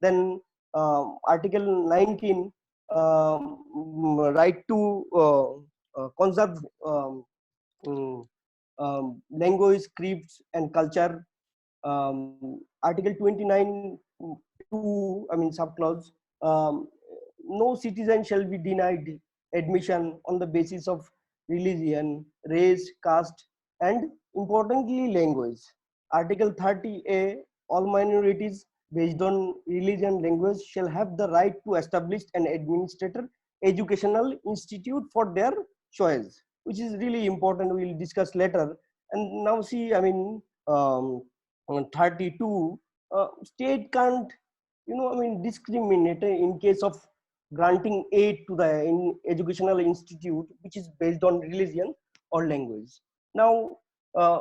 Then Article 19, right to conserve um, language, scripts, and culture. Article 29, 2, I mean subclause, um, no citizen shall be denied admission on the basis of religion, race, caste, and importantly language. Article 30A, all minorities based on religion, language shall have the right to establish an administrator educational institute for their choice, which is really important. We'll discuss later. And now see, I mean, on 32, state can't, I mean, discriminate in case of granting aid to the educational institute which is based on religion or language. Now, uh,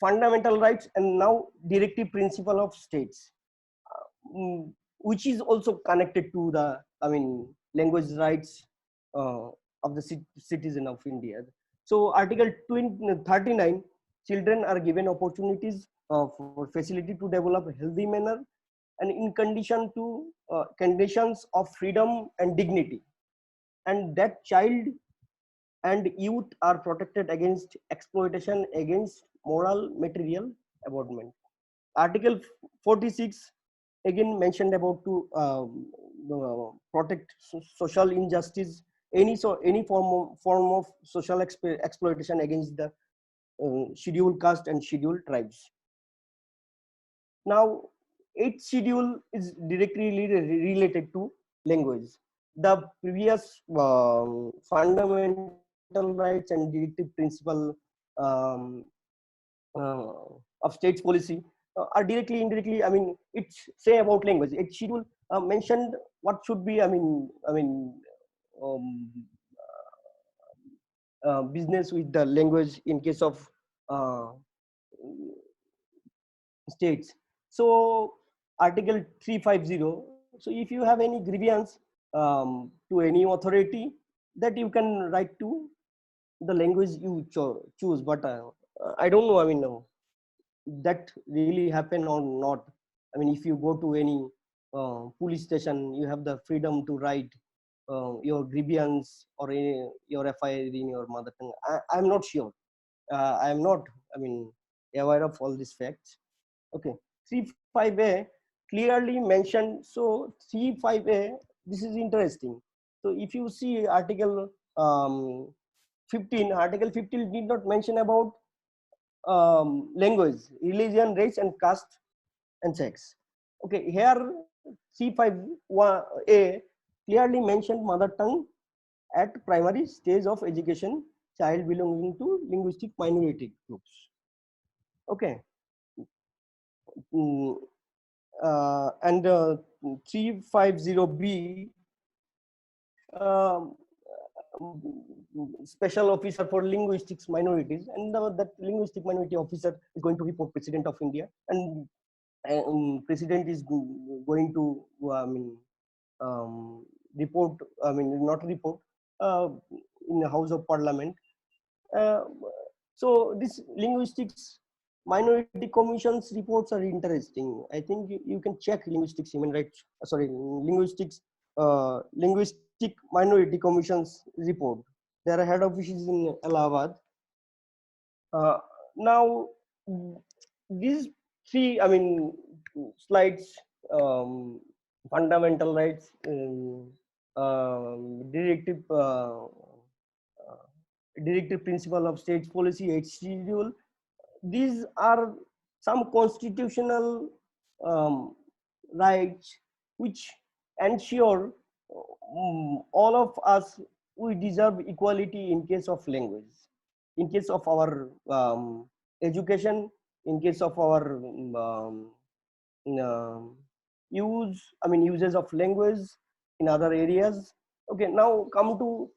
fundamental rights and now directive principle of states, which is also connected to the, I mean, language rights of the citizen of India. So Article 39, children are given opportunities for facility to develop a healthy manner and in condition to conditions of freedom and dignity, and that child and youth are protected against exploitation, against moral material abandonment. Article 46 again mentioned about to protect social injustice, any form of social exploitation against the scheduled caste and scheduled tribes. Now, each schedule is directly related to language. The previous fundamental rights and directive principle um, uh, of states policy are directly, indirectly, I mean, it's say about language. Each schedule mentioned what should be, um, business with the language in case of uh, states. So Article 350. So if you have any grievance to any authority, that you can write to the language you choose. But I don't know. I mean, that really happen or not. I mean, if you go to any police station, you have the freedom to write your grievance or your FIR in your mother tongue. I'm not sure. I'm not, I mean, aware of all these facts. Okay, 35A clearly mentioned. So 35A, this is interesting. So if you see Article 15, Article 15 did not mention about language, religion, race, and caste and sex. Okay, here C5A clearly mentioned mother tongue at primary stage of education, child belonging to linguistic minority groups. Okay. Mm, and 350B, special officer for linguistics minorities, and that linguistic minority officer is going to report President of India, and President is going to report, I mean, not report uh, in the House of Parliament. uh, so this linguistics minority commissions reports are interesting. I think you can check linguistics human rights, sorry, linguistics linguistic minority commissions report. Their head office is in Allahabad. Now these three, I mean, slides, um, fundamental rights, directive directive principle of state policy, its schedule, these are some constitutional rights which ensure all of us, we deserve equality in case of language, in case of our education, in case of our uses of language in other areas. Okay, now come to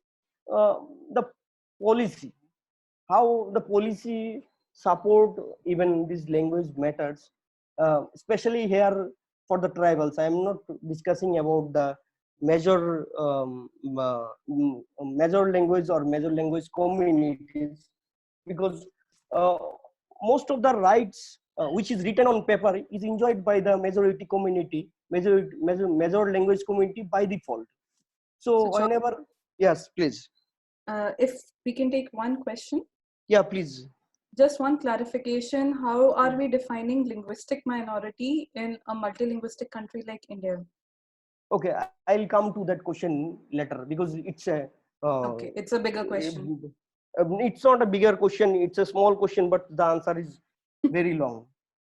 the policy, how the policy support even these language matters, especially here for the tribals. I am not discussing about the major major language or major language communities, because uh, most of the rights which is written on paper, is enjoyed by the majority community, major language community by default. So So, whenever, yes, please. if we can take one question. Yeah, please. Just one clarification. How are we defining linguistic minority in a multilingualistic country like India? Okay, I'll come to that question later because it's a. Okay, it's a bigger question. It's not a bigger question. It's a small question, but the answer is very long.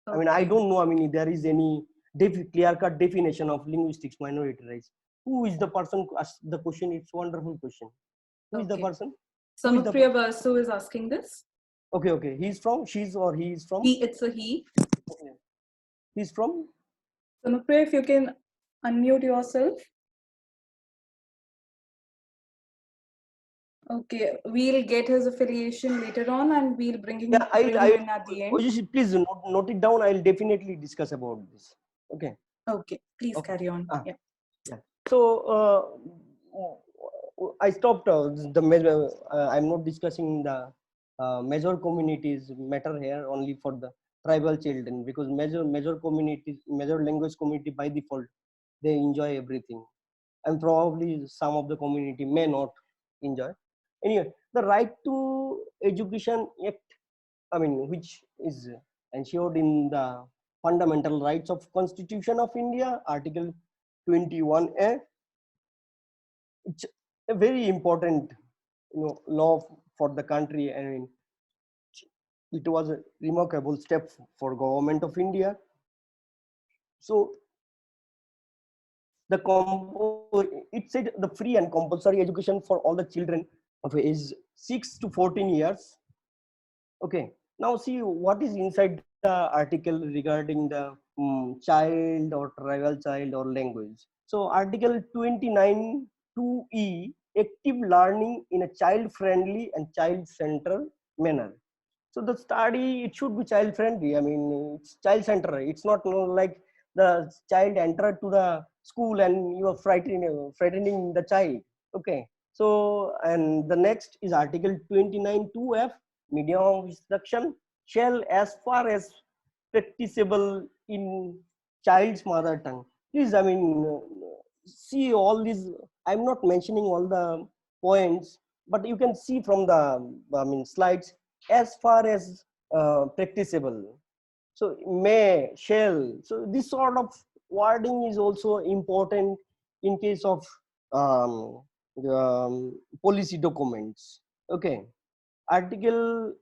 I mean, I Okay. don't know. I mean, if there is any clear-cut definition of linguistics minority rights. Who is the person who asked the question? It's a wonderful question. Who is the Okay. person? Who is the Sanupriya Basu is asking this. Okay, okay. He's from, she's, or he is from? It's a he. Okay. He's from? Sanupriya, if you can unmute yourself. Okay, we'll get his affiliation later on and we'll bring him, Yeah, bring him in at the end. please note it down. I'll definitely discuss about this. Okay. Okay, please Okay. carry on. Yeah. Yeah. So I stopped the major. I'm not discussing the major communities matter here only for the tribal children, because major communities, major language community by default, they enjoy everything, and probably some of the community may not enjoy. Anyway, the Right to Education Act, I mean, which is ensured in the Fundamental Rights of Constitution of India, Article 21A. It's a very important, law for the country. I mean, it was a remarkable step for government of India. So it said the free and compulsory education for all the children of age 6 to 14 years. Okay, now see what is inside the article regarding the child or tribal child or language. So Article 29 2E, active learning in a child-friendly and child-centered manner. So the study, it should be child-friendly. I mean, it's child-centered. It's not like the child entered to the school and you are frightening the child. Okay. So, and the next is Article 29 2F, medium of instruction shall as far as practicable in child's mother tongue. Please, I mean, see all these. I'm not mentioning all the points, but you can see from the, I mean, slides, as far as practicable. So may, shall. So this sort of wording is also important in case of policy documents. Okay. Article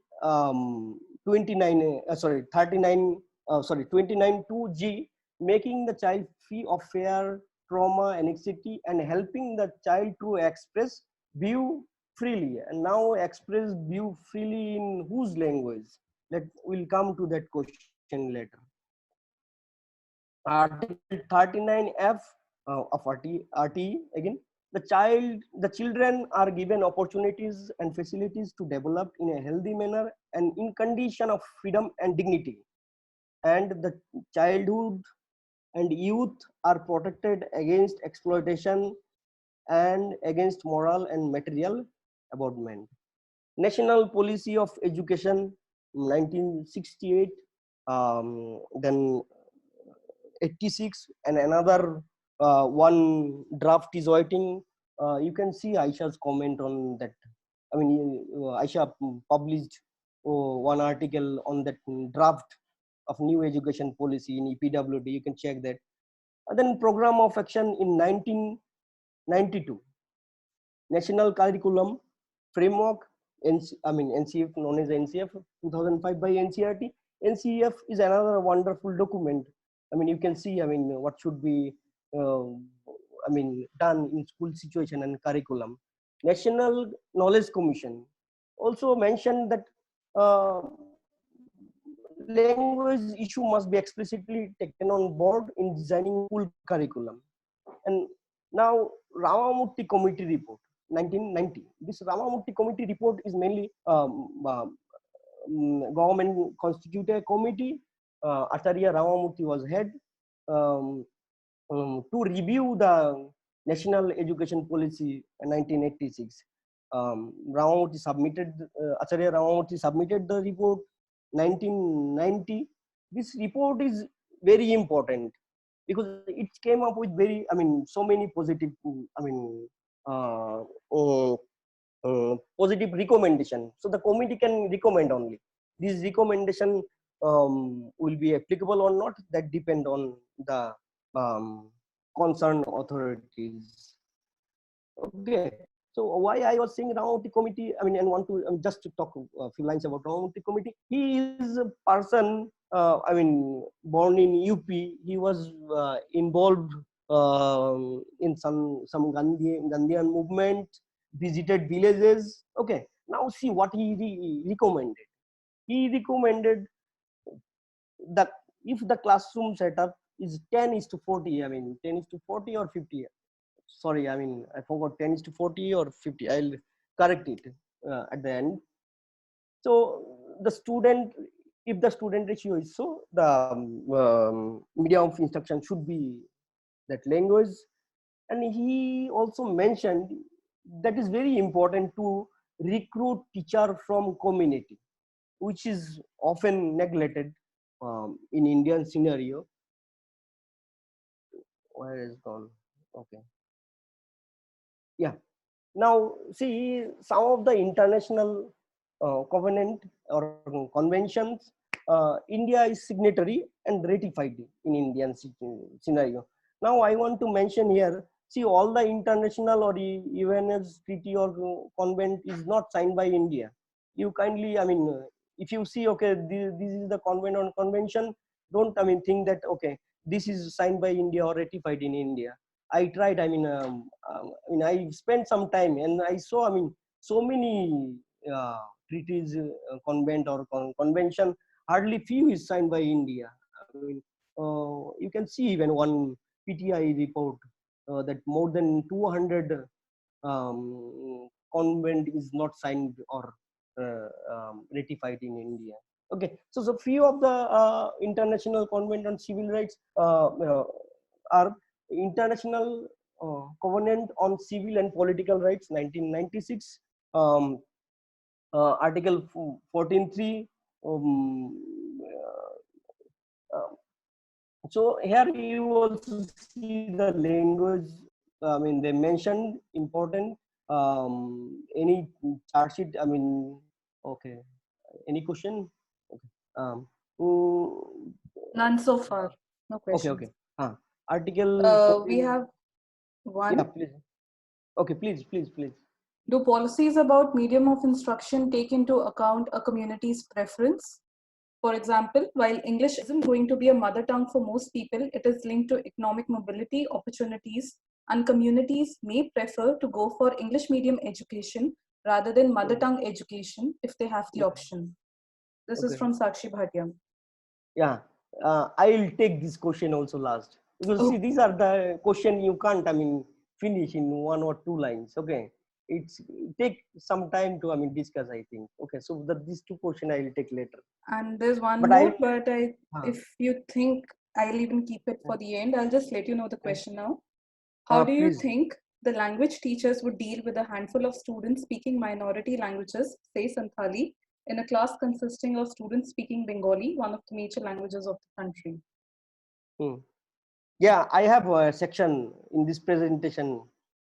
29, sorry, 39, sorry, 29 2G, making the child free of fear, trauma, anxiety, and helping the child to express view freely. And now express view freely in whose language? We'll come to that question later. Article 39F of RT again. The children are given opportunities and facilities to develop in a healthy manner and in condition of freedom and dignity. And the childhood and youth are protected against exploitation and against moral and material abandonment. National Policy of Education, 1968, then 86, and another one draft is waiting. You can see Aisha's comment on that. I mean, Aisha published one article on that draft of new education policy in EPWD. You can check that. And then program of action in 1992, National Curriculum Framework, NCF, known as NCF 2005 by NCERT. NCF is another wonderful document. I mean, you can see, I mean, what should be, done in school situation and curriculum. National Knowledge Commission also mentioned that language issue must be explicitly taken on board in designing school curriculum. And now Ramamurthy Committee Report, 1990. This Ramamurthy Committee Report is mainly government constituted committee. Acharya Ramamurthy was head, to review the national education policy in 1986. Acharya Ramamurthy submitted the report 1990, this report is very important because it came up with very, I mean, so many positive, I mean, uh, positive recommendation. So the committee can recommend only. This recommendation will be applicable or not, that depend on the concerned authorities. Okay. So why I was saying Ramavati committee, I mean, and want to just to talk a few lines about Ramavati committee. He is a person, I mean, born in UP. He was involved in some Gandhian movement, visited villages. Okay. Now see what he recommended. He recommended that if the classroom setup is 10 is to 40, I mean 10 is to 40 or 50. Sorry, I mean I forgot, 10 is to 40 or 50. I'll correct it at the end. So the student, if the student ratio is so, the medium of instruction should be that language. And he also mentioned that is very important to recruit teacher from community, which is often neglected in Indian scenario. Where is gone? Okay. Yeah. Now, see, some of the international covenant or conventions, India is signatory and ratified in Indian scenario. Now, I want to mention here, see, all the international or UNS treaty or convent is not signed by India. You kindly, I mean, if you see, okay, this is the convent or convention, don't, I mean, think that, okay, this is signed by India or ratified in India. I tried, I mean, I spent some time and I saw, I mean, so many treaties, convent or convention, hardly few is signed by India. I mean, you can see even one PTI report that more than 200 convent is not signed or ratified in India. Okay, so few of the international convent on civil rights are International Covenant on Civil and Political Rights, 1996, Article 14.3. Uh, so here you also see the language. I mean, they mentioned important. Any chart sheet? I mean, okay. Any question? Okay. Mm, None so far. No okay. questions. Okay. Article We 14. have Yeah, one. please. Okay, please. Do policies about medium of instruction take into account a community's preference? For example, while English isn't going to be a mother tongue for most people, it is linked to economic mobility, opportunities, and communities may prefer to go for English medium education rather than mother tongue education if they have the option. This is Okay. from Sakshi Bhatia. Yeah, I'll take this question also last, because see, Oh, these are the question you can't, I mean, finish in one or two lines. Okay, it take some time to, I mean, discuss, I think. Okay, so these two question I will take later. and there's one But I, more, but uh, if you think I'll even keep it for the end, I'll just let you know the question now. How do you please. think the language teachers would deal with a handful of students speaking minority languages, say Santhali, in a class consisting of students speaking Bengali, one of the major languages of the country? Yeah, I have a section in this presentation,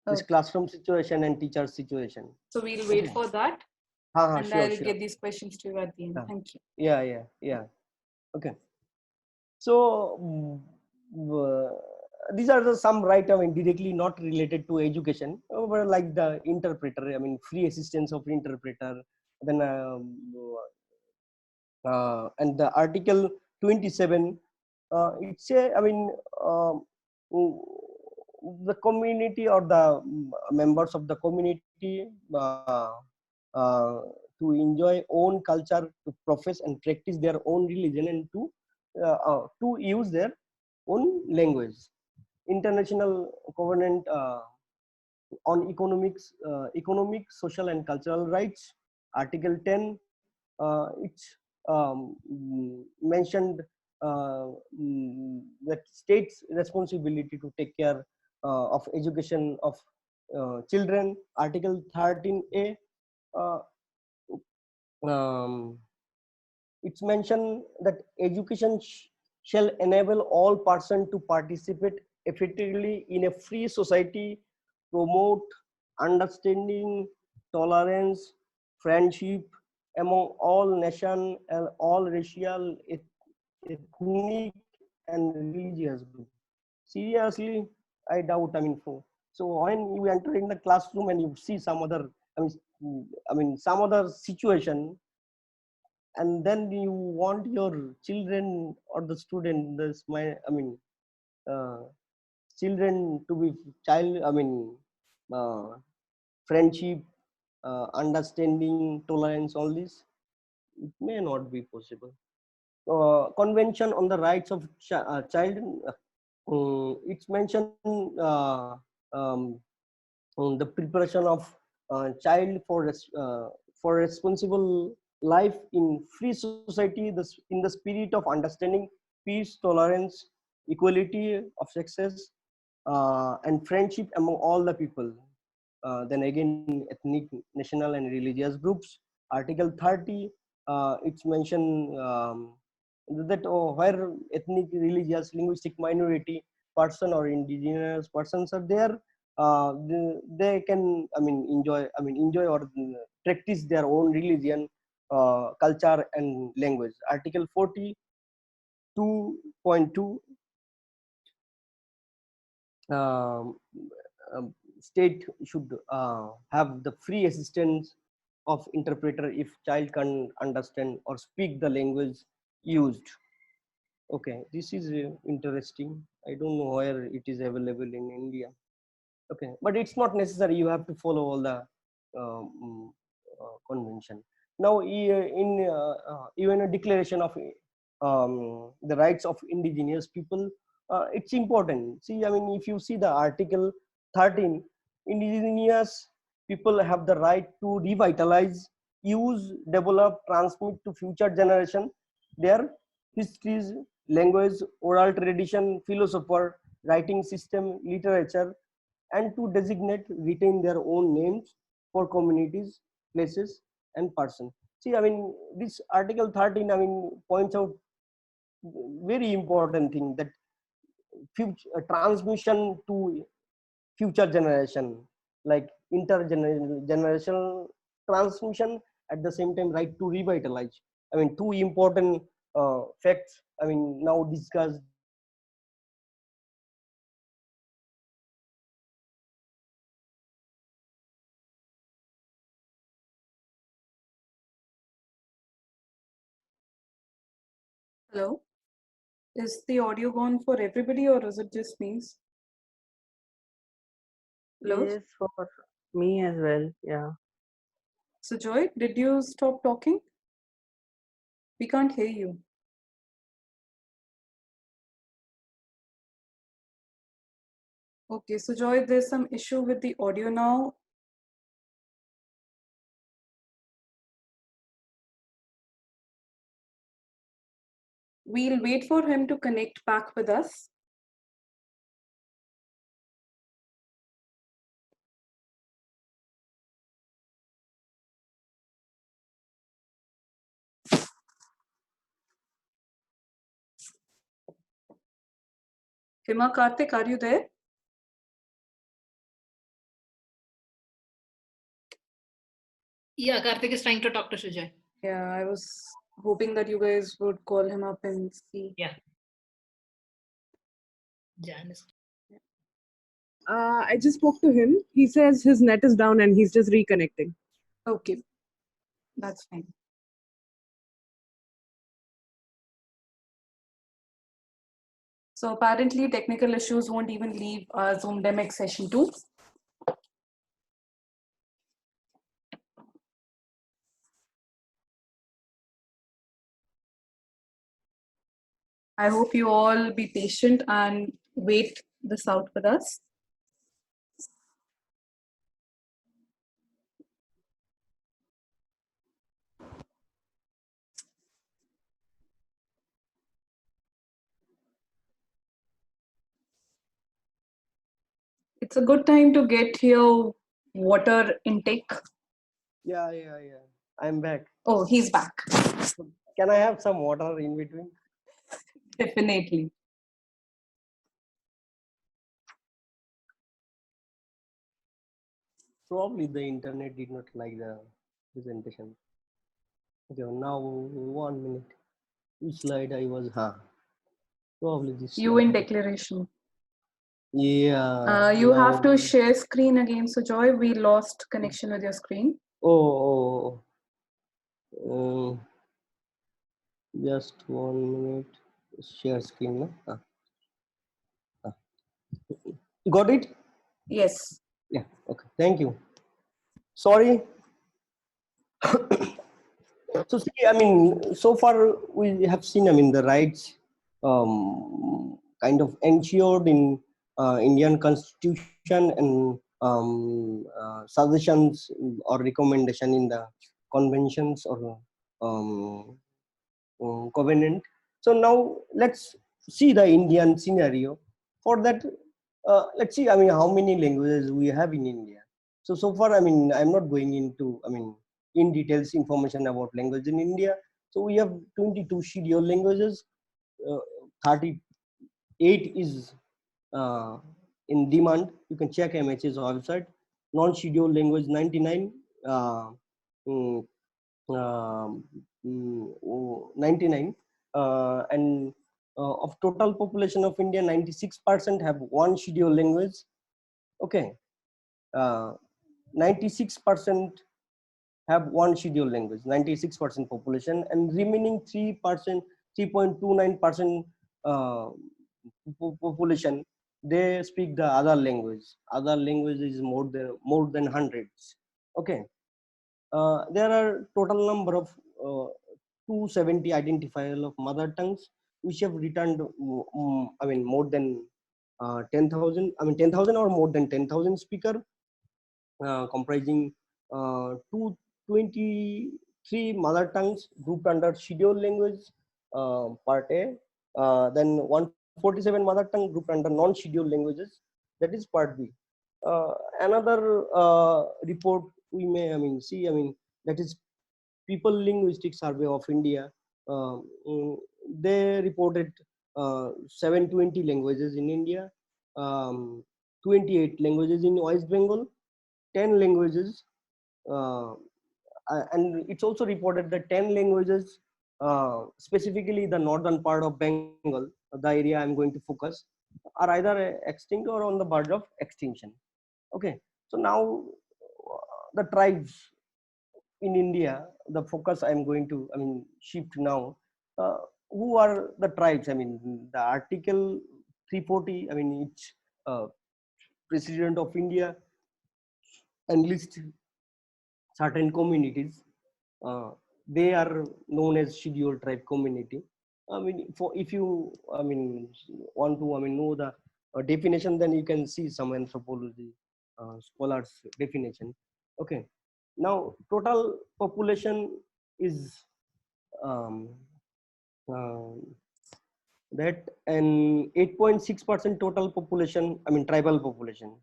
this Okay. classroom situation and teacher situation. So we'll wait for that, and Sure. I'll get these questions to you at the end. Thank you. Yeah. Okay. So these are some right, I mean, directly not related to education, but like the interpreter, I mean, free assistance of interpreter. Then and the Article 27, it's a, I mean, mm, the community or the members of the community uh, to enjoy own culture, to profess and practice their own religion, and to use their own language. International Covenant on economic, social, and cultural rights, Article 10, it's mentioned that states' responsibility to take care of education of children. Article 13A. Uh, um, it's mentioned that education shall enable all persons to participate effectively in a free society, promote understanding, tolerance, friendship among all nations and all racial, ethnic, and religious groups. Seriously, I doubt. I mean, so when you enter in the classroom and you see some other, I some other situation, and then you want your children or the student, this my, uh, children to be child, uh, friendship, understanding, tolerance, all this, it may not be possible. Convention on the rights of child, it's mentioned on the preparation of child for responsible life in free society, this in the spirit of understanding, peace, tolerance, equality of sexes, and friendship among all the people. Then again, ethnic, national, and religious groups. Article 30, it's mentioned that where ethnic, religious, linguistic minority person or indigenous persons are there, they can, enjoy or practice their own religion, culture, and language. Article 42.2, um, state should have the free assistance of interpreter if child can understand or speak the language used. Okay, this is interesting. I don't know where it is available in India. Okay, but it's not necessary. You have to follow all the convention. Now, even a declaration of the rights of indigenous people, it's important. See, if you see the article 13, indigenous people have the right to revitalize, use, develop, transmit to future generation their histories, language, oral tradition, philosopher, writing system, literature, and to designate, retain their own names for communities, places, and person. See, this article 13, points out very important thing, that future transmission to future generation, like intergenerational transmission, at the same time right to revitalize. Two important facts, now discussed. Hello? Is the audio gone for everybody or is it just me? Hello? Yes, for me as well. Yeah. So Joy, did you stop talking? We can't hear you. Okay, so Joy, there's some issue with the audio now. We'll wait for him to connect back with us. Hima, Karthik, are you there? Yeah, Karthik is trying to talk to Sujoy. Yeah, I was hoping that you guys would call him up and see. Yeah. Janice. I just spoke to him. He says his net is down and he's just reconnecting. Okay, that's fine. So apparently technical issues won't even leave Zoom Demic session 2. I hope you all be patient and wait this out with us. It's a good time to get your water intake. Yeah, I'm back. Oh, he's back. Can I have some water in between? Definitely. Probably the internet did not like the presentation. Okay, now 1 minute. Which slide I was? Probably this You slide. in declaration. Yeah. You have to Now. share screen again. So Joy, we lost connection with your screen. Oh. Just 1 minute. Share screen. No? You got it? Yes. Yeah. Okay. Thank you. Sorry. So see, I mean, so far we have seen, I mean, the rights kind of ensured in Indian Constitution and suggestions or recommendation in the conventions or um, covenant. So now let's see the Indian scenario. For that, let's see, I mean, how many languages we have in India. So far, I mean, I'm not going into, I mean, in details information about language in India. So we have 22 scheduled languages, uh, 38 is in demand. You can check MH's website. Non-scheduled language 99, mm, um, 99, and of total population of India, 96% have one scheduled language. Okay, 96% have one scheduled language, 96% population, and remaining 3%, 3.29% population, they speak the other language. Other language is more than hundreds. Okay, there are total number of 270 identifier of mother tongues which have returned, I mean, more than 10,000. I mean, 10,000 or more than 10,000 speaker, comprising 223 mother tongues grouped under scheduled language, part A, then 147 mother tongue grouped under non-scheduled languages, that is part B. Another report we may, I mean, see, I mean, that is People Linguistic Survey of India. They reported 720 languages in India, 28 languages in West Bengal, 10 languages, uh, and it's also reported that 10 languages, specifically the northern part of Bengal, the area I'm going to focus, are either extinct or on the verge of extinction. Okay, so now the tribes in India, the focus I'm going to, I mean, shift now. Uh, who are the tribes? I mean, the Article 340, I mean, each president of India enlist certain communities. Uh, they are known as scheduled tribe community. I mean, for if you, I mean, want to, I mean, know the definition, then you can see some anthropology scholars definition. Okay. Now, total population is um, uh, that, and 8.6% total population, I mean, tribal population.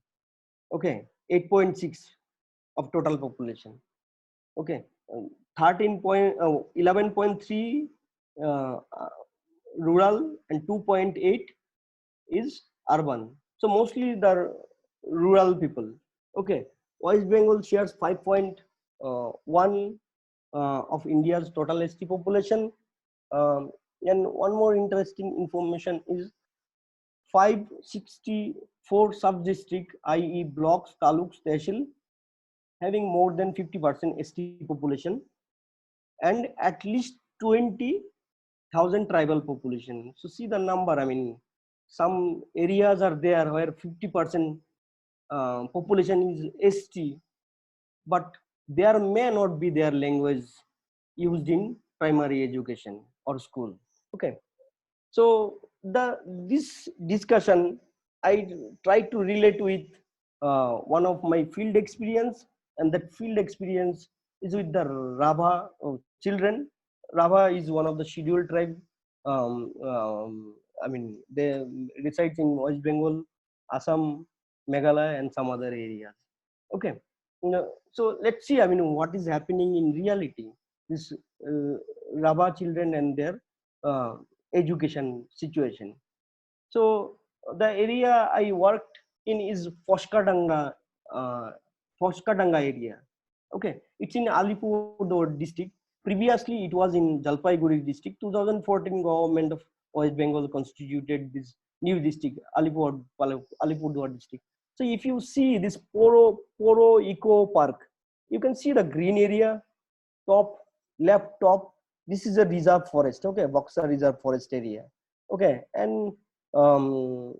Okay, 8.6 of total population. Okay, 11.3 uh, rural and 2.8 is urban. So mostly the rural people. Okay, West Bengal shares 5.1 of India's total ST population. And one more interesting information is 564 sub-district, i.e. blocks, taluks, tehsil, having more than 50% ST population, and at least 20,000 tribal population. So see the number. I mean, some areas are there where 50% population is ST, but there may not be their language used in primary education or school. Okay, so this discussion I try to relate with one of my field experience, and that field experience is with the Rabha children. Rabha is one of the scheduled tribe. I mean, they reside in West Bengal, Assam, Meghalaya, and some other areas. Okay, so let's see. I mean, what is happening in reality? This Rabha children and their education situation. So the area I worked in is Foskadanga area. Okay, it's in Alipurduar district. Previously, it was in Jalpaiguri district. 2014 government of West Bengal constituted this new district, Alipurduar district. So if you see this Poro Eco Park, you can see the green area, top, left top. This is a reserve forest, okay, Boxer Reserve Forest area. Okay, and um,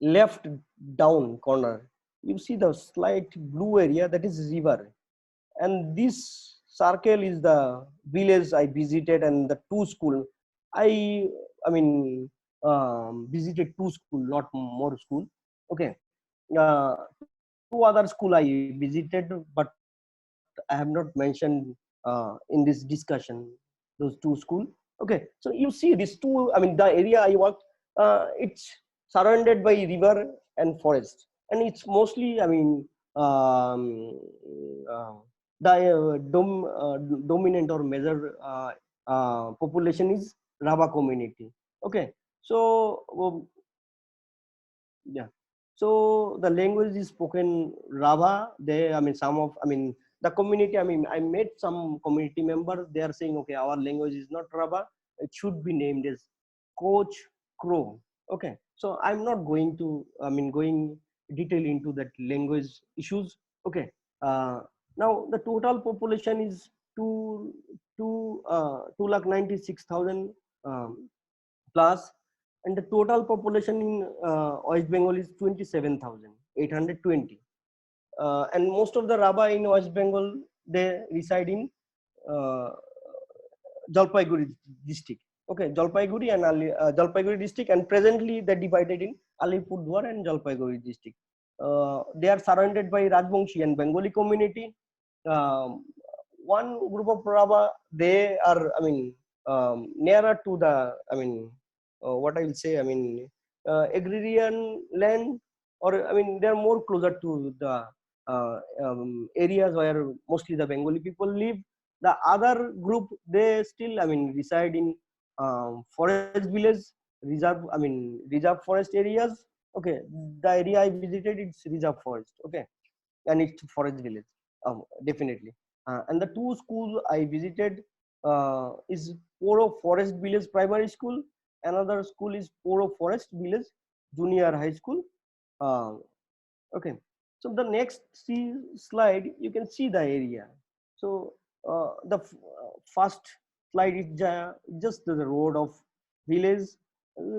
left down corner, you see the slight blue area, that is river. And this circle is the village I visited and the two school. I mean, visited two school, not more school. Okay, uh, two other school I visited, but I have not mentioned in this discussion those two school. Okay, so you see these two. I mean, the area I worked, it's surrounded by river and forest, and it's mostly, I mean, uh, the dominant or major population is Raba community. Okay, so yeah, so the language is spoken Rava. They, I mean, some of, I mean, the community. I mean, I met some community members. They are saying, okay, our language is not Rava. It should be named as Coach Crow. Okay, so I'm not going to, I mean, going detail into that language issues. Okay, uh, now the total population is two lakh 96,000 plus, and the total population in West Bengal is 27,820. And most of the Raba in West Bengal, they reside in uh, Jalpaiguri district. Okay, Jalpaiguri and Jalpaiguri district, and presently they're divided in Alipurduar and Jalpaiguri district. They are surrounded by Rajbongshi and Bengali community. Um, One group of Raba, they are, I mean, nearer to the, I mean, what I will say, I mean, agrarian land, or I mean, they are more closer to the areas where mostly the Bengali people live. The other group, they still, I mean, reside in forest village, reserve forest areas. Okay, the area I visited, it's reserve forest. Okay, and it's forest village, definitely. And the two schools I visited is Poro Forest Village Primary School. Another school is Poro Forest Village Junior High School. Uh, okay, so the next slide, you can see the area. So the first slide is just the road of village.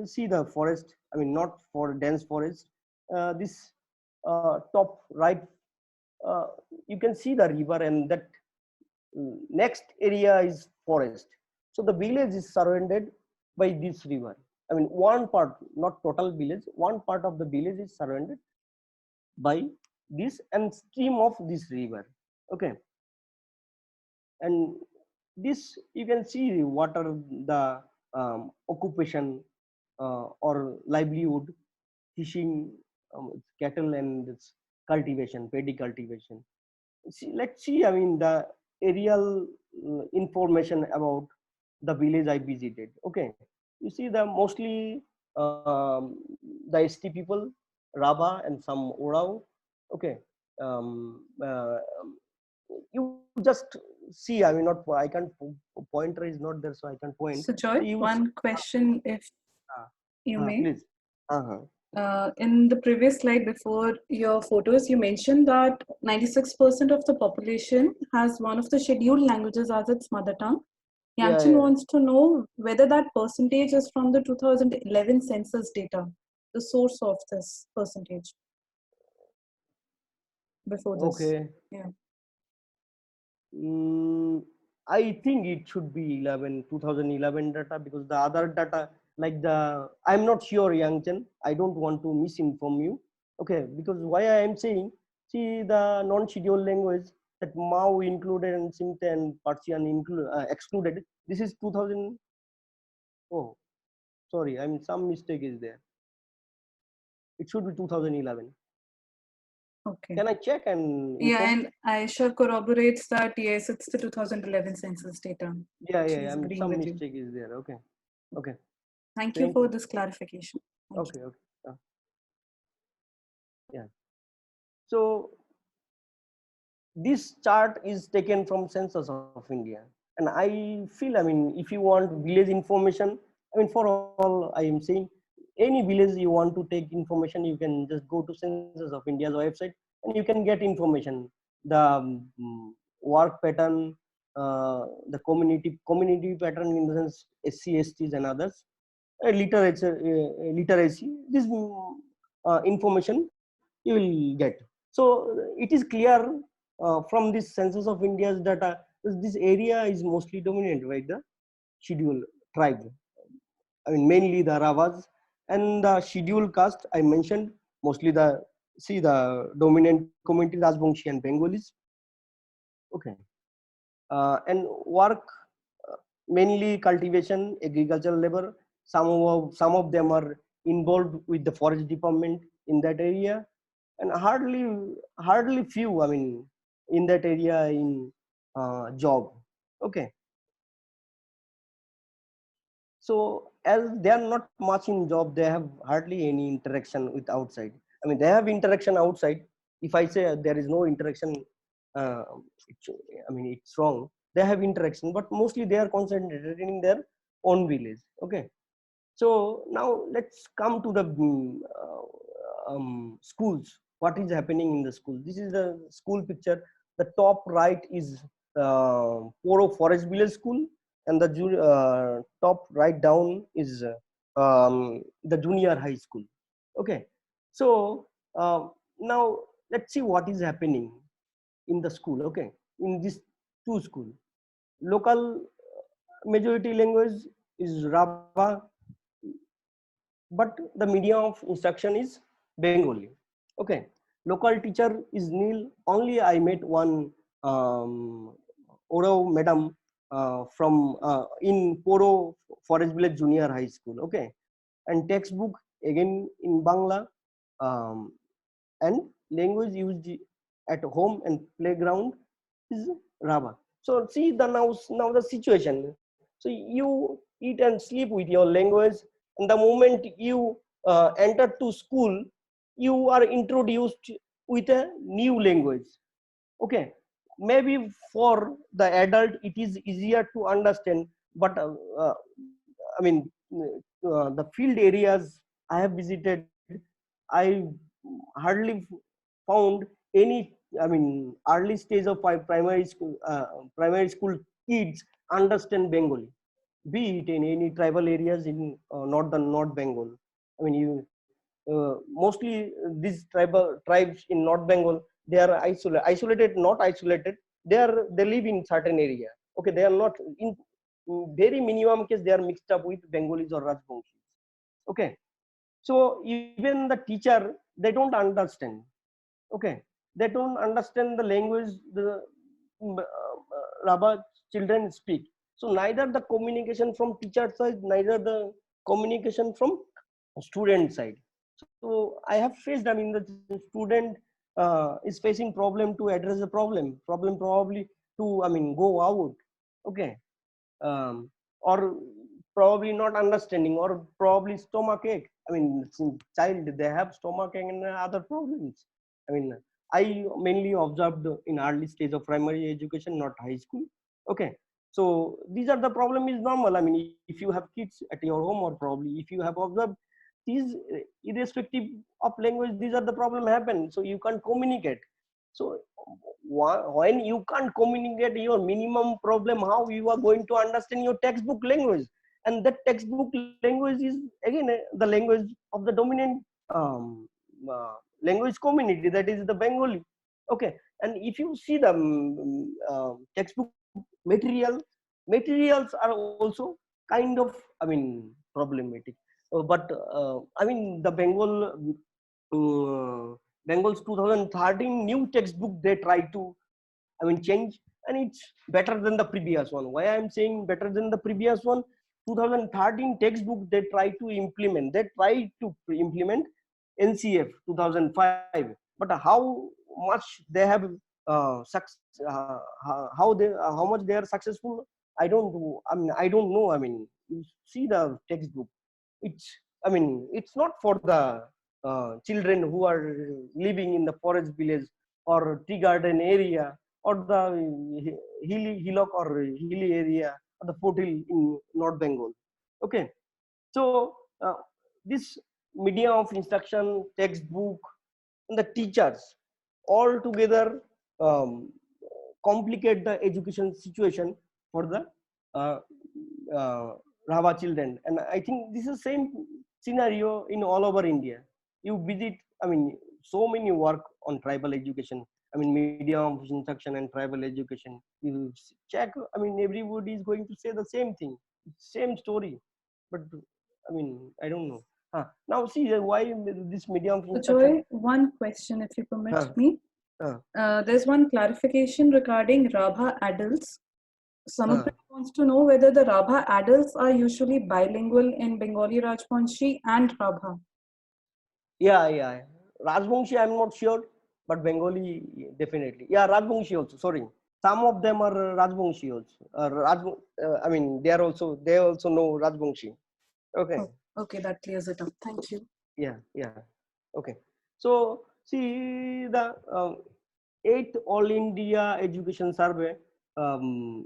See the forest, I mean, not for dense forest. This top right, uh, you can see the river, and that next area is forest. So the village is surrounded by this river. I mean, one part, not total village, one part of the village is surrounded by this and stream of this river. Okay, and this, you can see what are the occupation or livelihood: fishing, cattle, and this cultivation, paddy cultivation. Let's see, I mean, the aerial information about the village I visited. Okay, you see the mostly the ST people, Raba and some Orao. Okay, you just see, I mean, not, I can't, pointer is not there, so I can't point. So Joy, So you one question, if you may. please. Uh-huh. In the previous slide before your photos, you mentioned that 96% of the population has one of the scheduled languages as its mother tongue. Yeah, Yangchen yeah. wants to know whether that percentage is from the 2011 census data, the source of this percentage before this. Okay. Yeah. I think it should be 2011 data, because the other data, like the, I'm not sure, Yangchen. I don't want to misinform you. Okay, because why I am saying, see the non-scheduled language that Mao included and Singte and Persian excluded. This is 2000. Oh, sorry. I mean, some mistake is there. It should be 2011. Okay. Can I check and Yeah, inform? and Aisha corroborates that, yes, it's the 2011 census data. Yeah, She's agreeing some with you. mistake is there. Okay, okay, Thank you thank for you. this clarification. Thank Okay, you. okay. Yeah. So this chart is taken from Census of India, and I feel, I mean, if you want village information, I mean, for all I am saying, any village you want to take information, you can just go to Census of India's website and you can get information, the work pattern, the community pattern in the sense SC, STs and others, literacy, this information you will get. So it is clear from this Census of India's data, this area is mostly dominated by the scheduled tribe. I mean, mainly the Ravas and the scheduled caste I mentioned, mostly the dominant community Rajbangshi and Bengalis. Okay, and work mainly cultivation, agricultural labor. Some of them are involved with the forest department in that area, and hardly few, I mean, in that area in job. Okay, so as they are not much in job, they have hardly any interaction with outside. I mean, they have interaction outside. If I say there is no interaction, uh, I mean, it's wrong. They have interaction, but mostly they are concentrated in their own village. Okay, so now let's come to the schools. What is happening in the school? This is the school picture. The top right is Poro Forest Village School, and the top right down is the junior high school. Okay, so now let's see what is happening in the school. Okay, in these two school, local majority language is Rava, but the medium of instruction is Bengali. Okay, local teacher is nil. Only I met one Oro madam from in Poro Forest Village Junior High School. Okay, and textbook again in Bangla, um, and language used at home and playground is Rava. So see the now the situation. So you eat and sleep with your language, and the moment you enter to school, you are introduced with a new language. Okay, maybe for the adult it is easier to understand, but I mean, the field areas I have visited, I hardly found any, I mean, early stage of primary school kids understand Bengali, be it in any tribal areas in North Bengal. I mean, mostly these tribes in North Bengal, they are isolated, not isolated. They live in certain area. Okay, they are not in very minimum case they are mixed up with Bengalis or Rajbangshis. Okay, so even the teacher, they don't understand. Okay, they don't understand the language the Rabba children speak. So neither the communication from teacher side, neither the communication from student side. So I have faced, I mean, the student is facing problem to address the problem probably to, I mean, go out. Okay, or probably not understanding, or probably stomach ache. I mean, child, they have stomach ache and other problems. I mean, I mainly observed in early stage of primary education, not high school. Okay, so these are the problem is normal. I mean, if you have kids at your home, or probably if you have observed these, irrespective of language, these are the problem happen. So you can't communicate. So when you can't communicate your minimum problem, how you are going to understand your textbook language? And that textbook language is again the language of the dominant language community, that is the Bengali. Okay, and if you see the textbook materials are also kind of, I mean, problematic. But I mean, the Bengal's 2013 new textbook, they try to, I mean, change, and it's better than the previous one. Why I'm saying better than the previous one? 2013 textbook, they try to implement NCF 2005. but how much they have how much they are successful, I don't know. I mean, I don't know. I mean, you see the textbook. It's, I mean, it's not for the children who are living in the forest village or tea garden area or the hillock or hilly area or the foothill in North Bengal. Okay, so this media of instruction, textbook, and the teachers all together um, complicate the education situation for the uh, uh, Rava children. And I think this is the same scenario in all over India. You visit, I mean, so many work on tribal education. I mean, media of instruction and tribal education. You check, I mean, everybody is going to say the same thing, same story. But I mean, I don't know. Now see why this media of So instruction. Joy, one question, if you permit Huh, me. huh, There's one clarification regarding Rabha adults. Samuprit huh. wants to know whether the Rabha adults are usually bilingual in Bengali Rajbanshi and Rabha. Yeah. Rajbangshi, I'm not sure, but Bengali definitely. Yeah, Rajbangshi also. Sorry, some of them are Rajbangshi also. I mean, they also know Rajbangshi. Okay. Oh, okay, that clears it up. Thank you. Yeah. Okay. So see the eighth All India Education Survey. Um,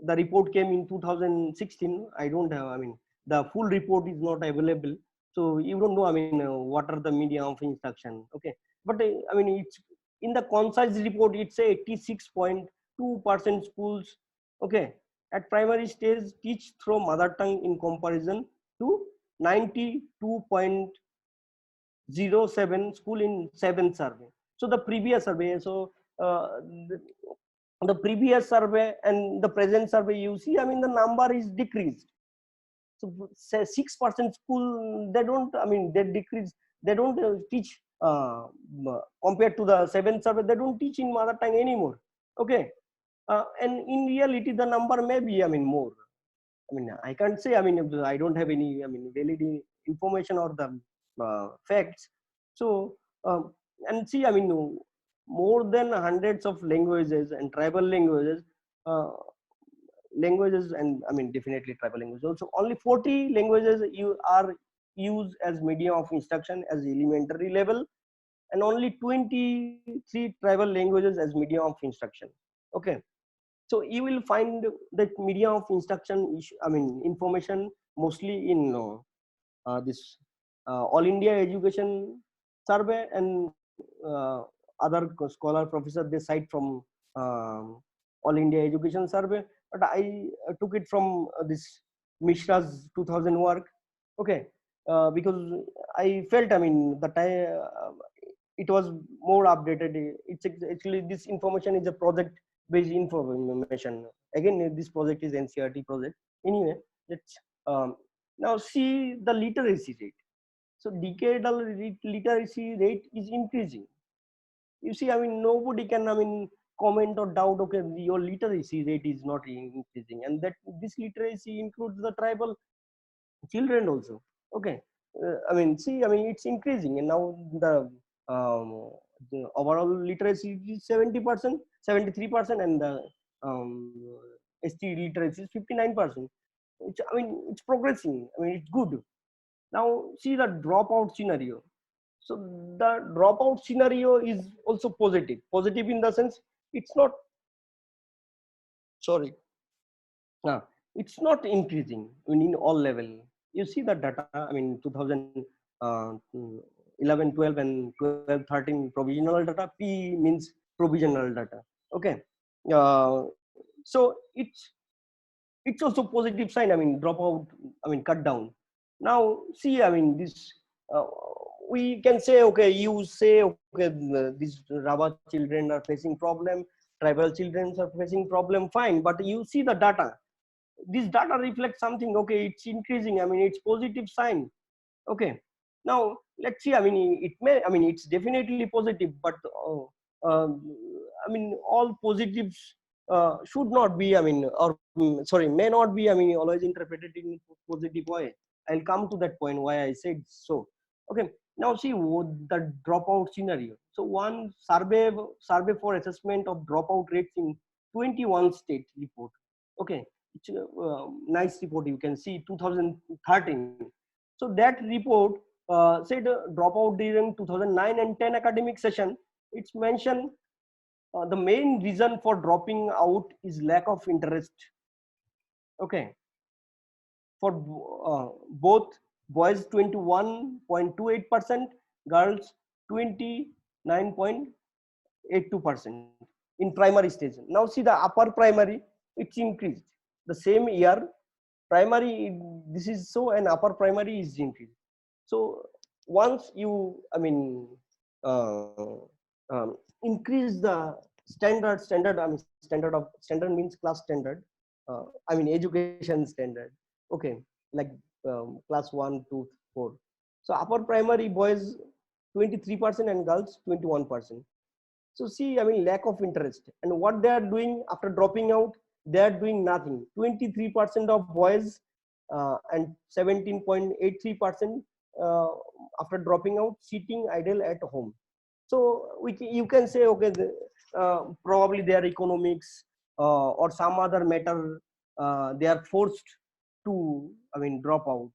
the report came in 2016. I don't have. I mean, the full report is not available, so you don't know. I mean, what are the media of instruction? Okay, but I mean, it's in the concise report. It's a 86.2% schools. Okay, at primary stage teach through mother tongue in comparison to 92.07 school in 7th survey. So the previous survey, so uh, the, the previous survey and the present survey, you see, I mean, the number is decreased. So say 6% school, they don't, I mean, they decrease, they don't teach compared to the 7th survey, they don't teach in mother tongue anymore. Okay. And in reality, the number may be, I mean, more. I mean, I can't say, I mean, I don't have any, I mean, valid information or the facts. So, and see, I mean, more than hundreds of languages and tribal uh, languages, and I mean, definitely tribal languages. Also, only 40 languages you are used as medium of instruction as elementary level, and only 23 tribal languages as medium of instruction. Okay, so you will find that media of instruction I mean information mostly in this All India Education Survey, and other scholar professor they cite from All India Education Survey, but I took it from this Mishra's 2000 work. Okay, because I felt, I mean, the time it was more updated. It's actually, this information is a project based information. Again, this project is NCERT project. Anyway, let's now see the literacy rate. So decadal literacy rate is increasing. You see, I mean, nobody can, I mean, comment or doubt, okay, your literacy rate is not increasing, and that this literacy includes the tribal children also. Okay, I mean, see, I mean, it's increasing, and now um, the overall literacy is 70%, 73%, and the um, ST literacy is 59%. It's, I mean, it's progressing. I mean, it's good. Now see the dropout scenario. So the dropout scenario is also positive. Positive in the sense it's not, sorry, it's not increasing. I mean, in all level. You see the data. I mean, 2011, 12, and 12, 13 provisional data. P means provisional data. Okay. Uh, so it's also positive sign. I mean, dropout. I mean, cut down. Now see, I mean, this uh, we can say, okay, you say, okay, these Rava children are facing problem, tribal children are facing problem, fine, but you see the data. This data reflects something. Okay, it's increasing. I mean, it's positive sign. Okay, now let's see. I mean, it may, I mean, it's definitely positive, but I mean, all positives should not be, I mean, or sorry, may not be, I mean, always interpreted in positive way. I'll come to that point why I said so. Okay, Now see the dropout scenario. So one survey for assessment of dropout rates in 21 state report. Okay, it's a nice report. You can see 2013. So that report said dropout during 2009 and 10 academic session. It's mentioned the main reason for dropping out is lack of interest. Okay, for both boys 21.28%, girls 29.82% in primary stage. Now see the upper primary, it's increased. The same year, primary, this is so, and upper primary is increased. So once you, I mean, increase the standard means class standard. I mean education standard. Okay, like class 1, 2, 4. So upper primary boys 23% and girls 21%. So see, I mean lack of interest, and what they are doing after dropping out, they are doing nothing. 23% of boys and 17.83% after dropping out sitting idle at home. So you can say, okay, probably their economics or some other matter, they are forced to, I mean, drop out.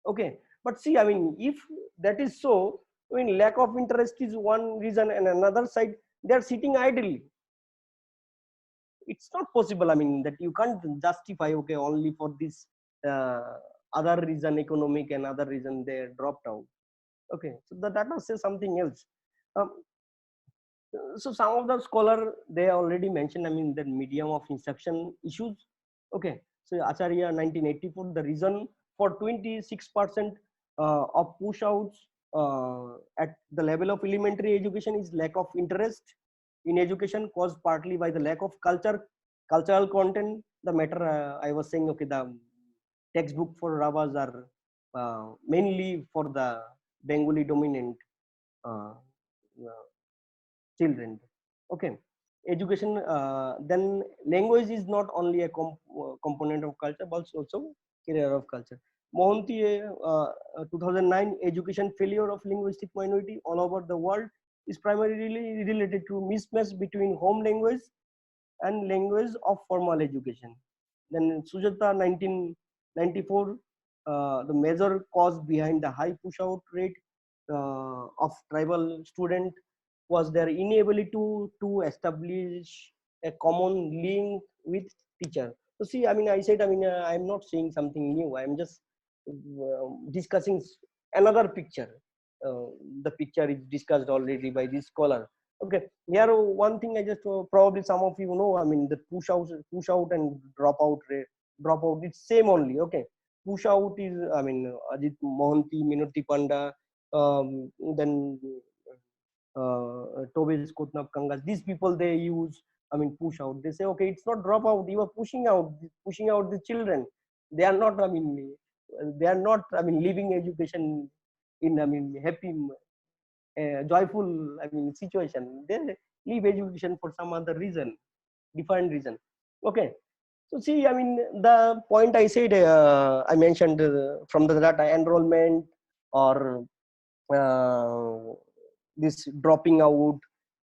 Okay, but see, I mean, if that is so, I mean, lack of interest is one reason, and another side, they are sitting idly. It's not possible. I mean, that you can't justify, okay, only for this other reason, economic and other reason they dropped out. Okay, so the data says something else. So some of the scholar, they already mentioned, I mean, the medium of instruction issues. Okay, so Acharya 1984, the reason for 26% of push outs at the level of elementary education is lack of interest in education, caused partly by the lack of cultural content. The matter I was saying, okay, the textbook for Ravas are mainly for the Bengali dominant children. Okay, education, then language is not only a component of culture but also career of culture. Mohanty 2009, education failure of linguistic minority all over the world is primarily related to mismatch between home language and language of formal education. Then Sujata 1994, the major cause behind the high push out rate of tribal student was their inability to establish a common link with teacher. So see, I mean, I said, I mean, I'm not saying something new. I'm just discussing another picture. The picture is discussed already by this scholar. Okay, here one thing I just probably some of you know. I mean, the push out and drop out rate, drop out. It's same only. Okay, push out is, I mean, Ajit Mohanty, Minoti Panda, then Tobes Kotnap Kangas. These people, they use, I mean, push out. They say, okay, it's not drop out. You are pushing out the children. They are not, I mean, they are not, I mean, leaving education in, I mean, happy, joyful, I mean, situation. They leave education for some other reason, different reason. Okay. So see, I mean, the point I said, I mentioned from the data enrollment or this dropping out,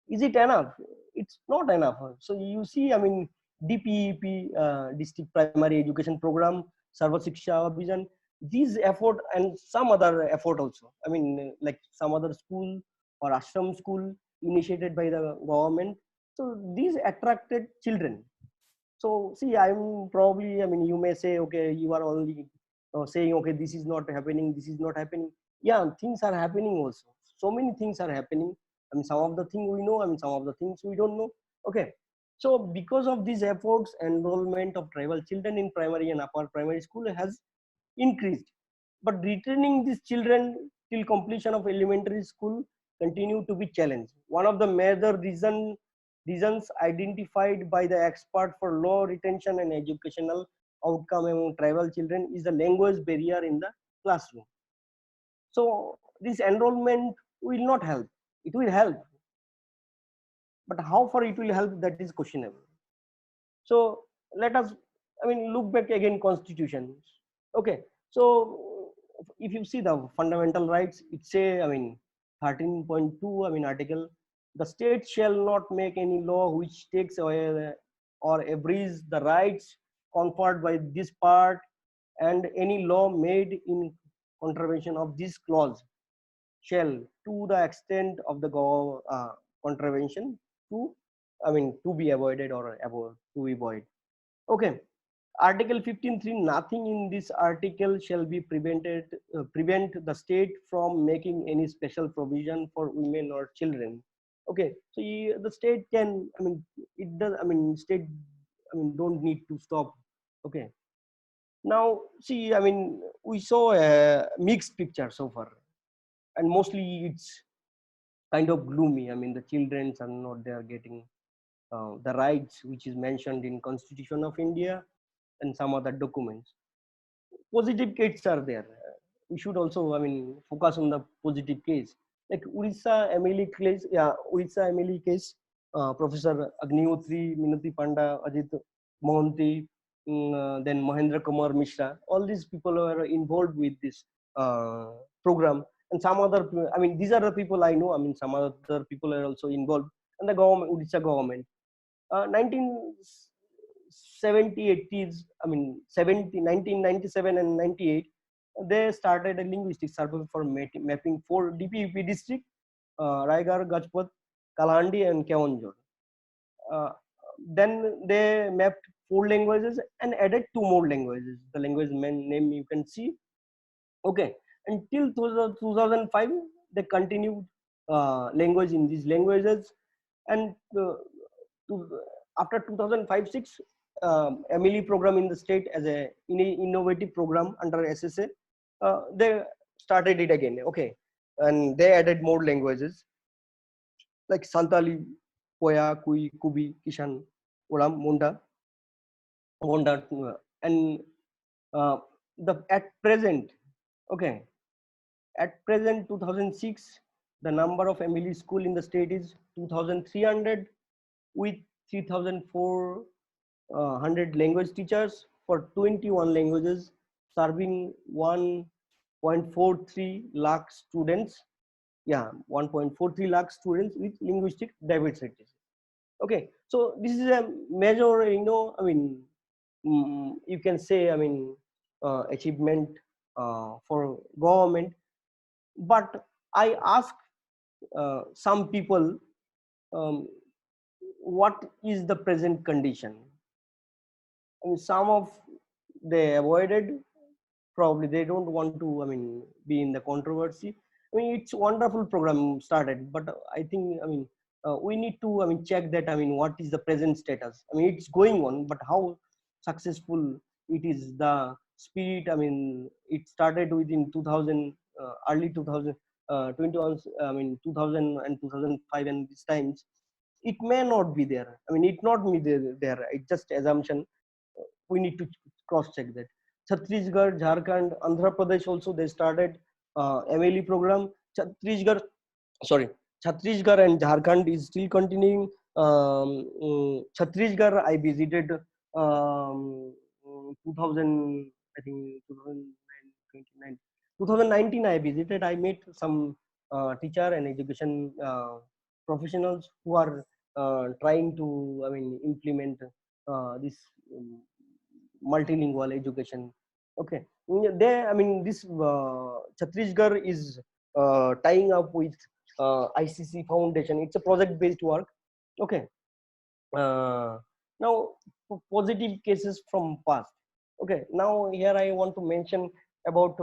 is it enough? It's not enough. So you see, I mean, DPEP, district primary education program, Sarva Shiksha Abhijan, these effort and some other effort also, I mean, like some other school or ashram school initiated by the government, so these attracted children. So see, I'm probably, I mean, you may say, okay, you are only saying, okay, this is not happening, this is not happening. Yeah, things are happening also. So many things are happening. I mean, some of the things we know, I mean, some of the things we don't know. Okay. So because of these efforts, enrollment of tribal children in primary and upper primary school has increased. But returning these children till completion of elementary school continue to be challenged. One of the major reasons identified by the expert for low retention and educational outcome among tribal children is the language barrier in the classroom. So this enrollment will not help. It will help, but how far it will help, that is questionable. So let us, I mean, look back again constitutions. Okay, so if you see the fundamental rights, it say, I mean, 13.2, I mean, article, the state shall not make any law which takes away or abridges the rights conferred by this part, and any law made in contravention of this clause shall, to the extent of the contravention, to, I mean, to be avoided or to be avoided. Okay. Article 15.3, nothing in this article shall be prevent the state from making any special provision for women or children. Okay, so the state can, I mean, it does, I mean, state, I mean, don't need to stop. Okay, now see, I mean, we saw a mixed picture so far, and mostly it's kind of gloomy. I mean, the children are not, they are getting the rights which is mentioned in Constitution of India and some other documents. Positive cases are there. We should also, I mean, focus on the positive case. Like Odisha Emily case, yeah, Odisha Emily case, Professor Agnihotri, Minati Panda, Ajit Mohanty, then Mahendra Kumar Mishra, all these people were involved with this program. And some other, I mean, these are the people I know. I mean, some other people are also involved. And the government, Odisha government. 1970, 80s, I mean 1997 and 98, they started a linguistic survey for mapping 4 DPUP district, Raigarh, Gajpat, Kalahandi and Keonjhar. Then they mapped 4 languages and added 2 more languages. The language name you can see. Okay, until 2005, they continued language in these languages, and after 2005-6, Emily program in the state as a innovative program under SSA, they started it again. Okay, and they added more languages like Santali, Koya, Kui, Kubi, Kishan, Oram, Munda, and at present, okay, at present 2006, the number of Emily school in the state is 2,300 with 3,400 language teachers for 21 languages, serving 1.43 lakh students. Yeah, 1.43 lakh students with linguistic diversity. Okay, so this is a major, you know, I mean, you can say, I mean, achievement for government. But I ask some people, what is the present condition? I mean, some of they avoided, probably they don't want to, I mean, be in the controversy. I mean, it's wonderful program started, but I think, I mean, we need to, I mean, check that, I mean, what is the present status? I mean, it's going on, but how successful it is, the spirit, I mean, it started within 2000, early 2000, 21, I mean, 2000 and 2005 and these times, it may not be there. I mean, it not be there. It's just assumption. We need to cross check that. Chhattisgarh, Jharkhand, Andhra Pradesh also they started MLE program. Chhattisgarh and Jharkhand is still continuing. Chhattisgarh I visited 2000, I think 2019 I visited. I met some teacher and education professionals who are trying to, I mean, implement this multilingual education. Okay, they, I mean, this Chhattisgarh is tying up with ICC Foundation. It's a project-based work. Okay, now positive cases from past. Okay, now here I want to mention about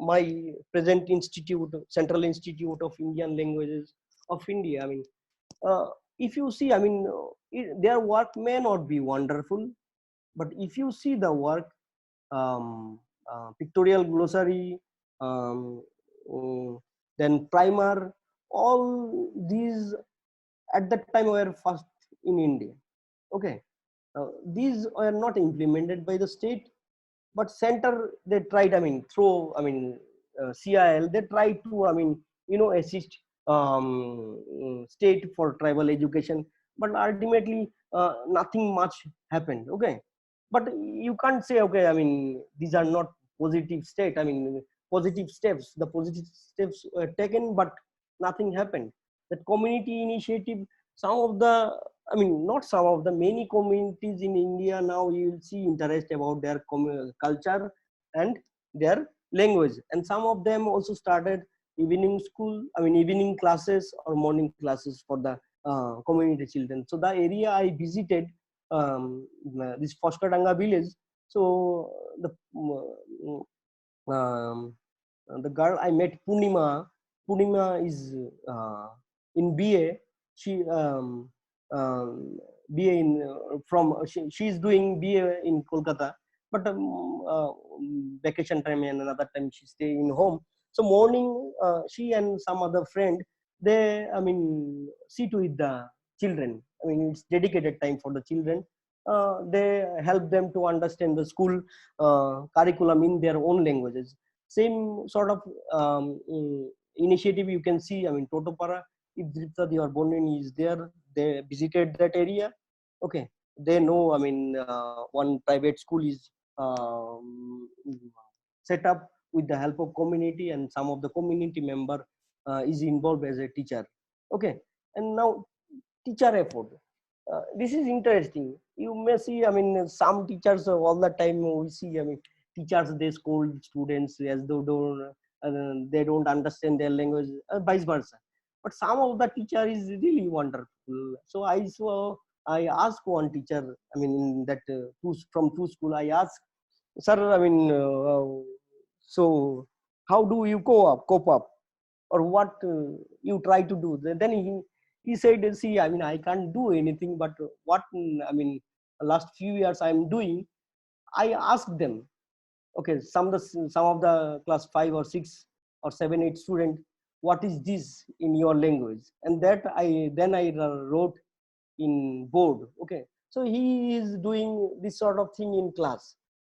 my present institute, Central Institute of Indian Languages of India. I mean, if you see, I mean, their work may not be wonderful, but if you see the work, pictorial glossary, um, then primer, all these at that time were first in India. Okay, these were not implemented by the state, but center they tried. I mean, through, I mean, CIL they tried to, I mean, you know, assist state for tribal education, but ultimately nothing much happened. Okay, but you can't say, okay, I mean, these are not positive state. I mean, positive steps. The positive steps were taken, but nothing happened. That community initiative, some of the, I mean, not some of the, many communities in India now you will see interest about their culture and their language. And some of them also started evening school, I mean, evening classes or morning classes for the community children. So the area I visited, this Foskadanga village, so the girl I met, Punima is in BA. She BA in she is doing BA in Kolkata, but vacation time and another time she stay in home. So morning, she and some other friend, they, I mean, sit with the children. I mean, it's dedicated time for the children. They help them to understand the school curriculum in their own languages. Same sort of initiative you can see. I mean, Totopara, if Dripta Diwar Bondini is there, they visited that area. Okay, they know. I mean, one private school is set up with the help of community, and some of the community member is involved as a teacher. Okay, and now teacher effort. This is interesting. You may see, I mean, some teachers all the time we see, I mean, teachers, they scold students as though they don't understand their language, vice versa. But some of the teacher is really wonderful. So I asked one teacher, I mean, in that from two school, I asked, sir, I mean, so how do you cope up, or what you try to do? Then he said, see, I mean, I can't do anything, but what, I mean, last few years I'm doing, I asked them, okay, some of the class 5 or 6 or 7, 8 student, what is this in your language? And that I wrote in board. Okay, so he is doing this sort of thing in class.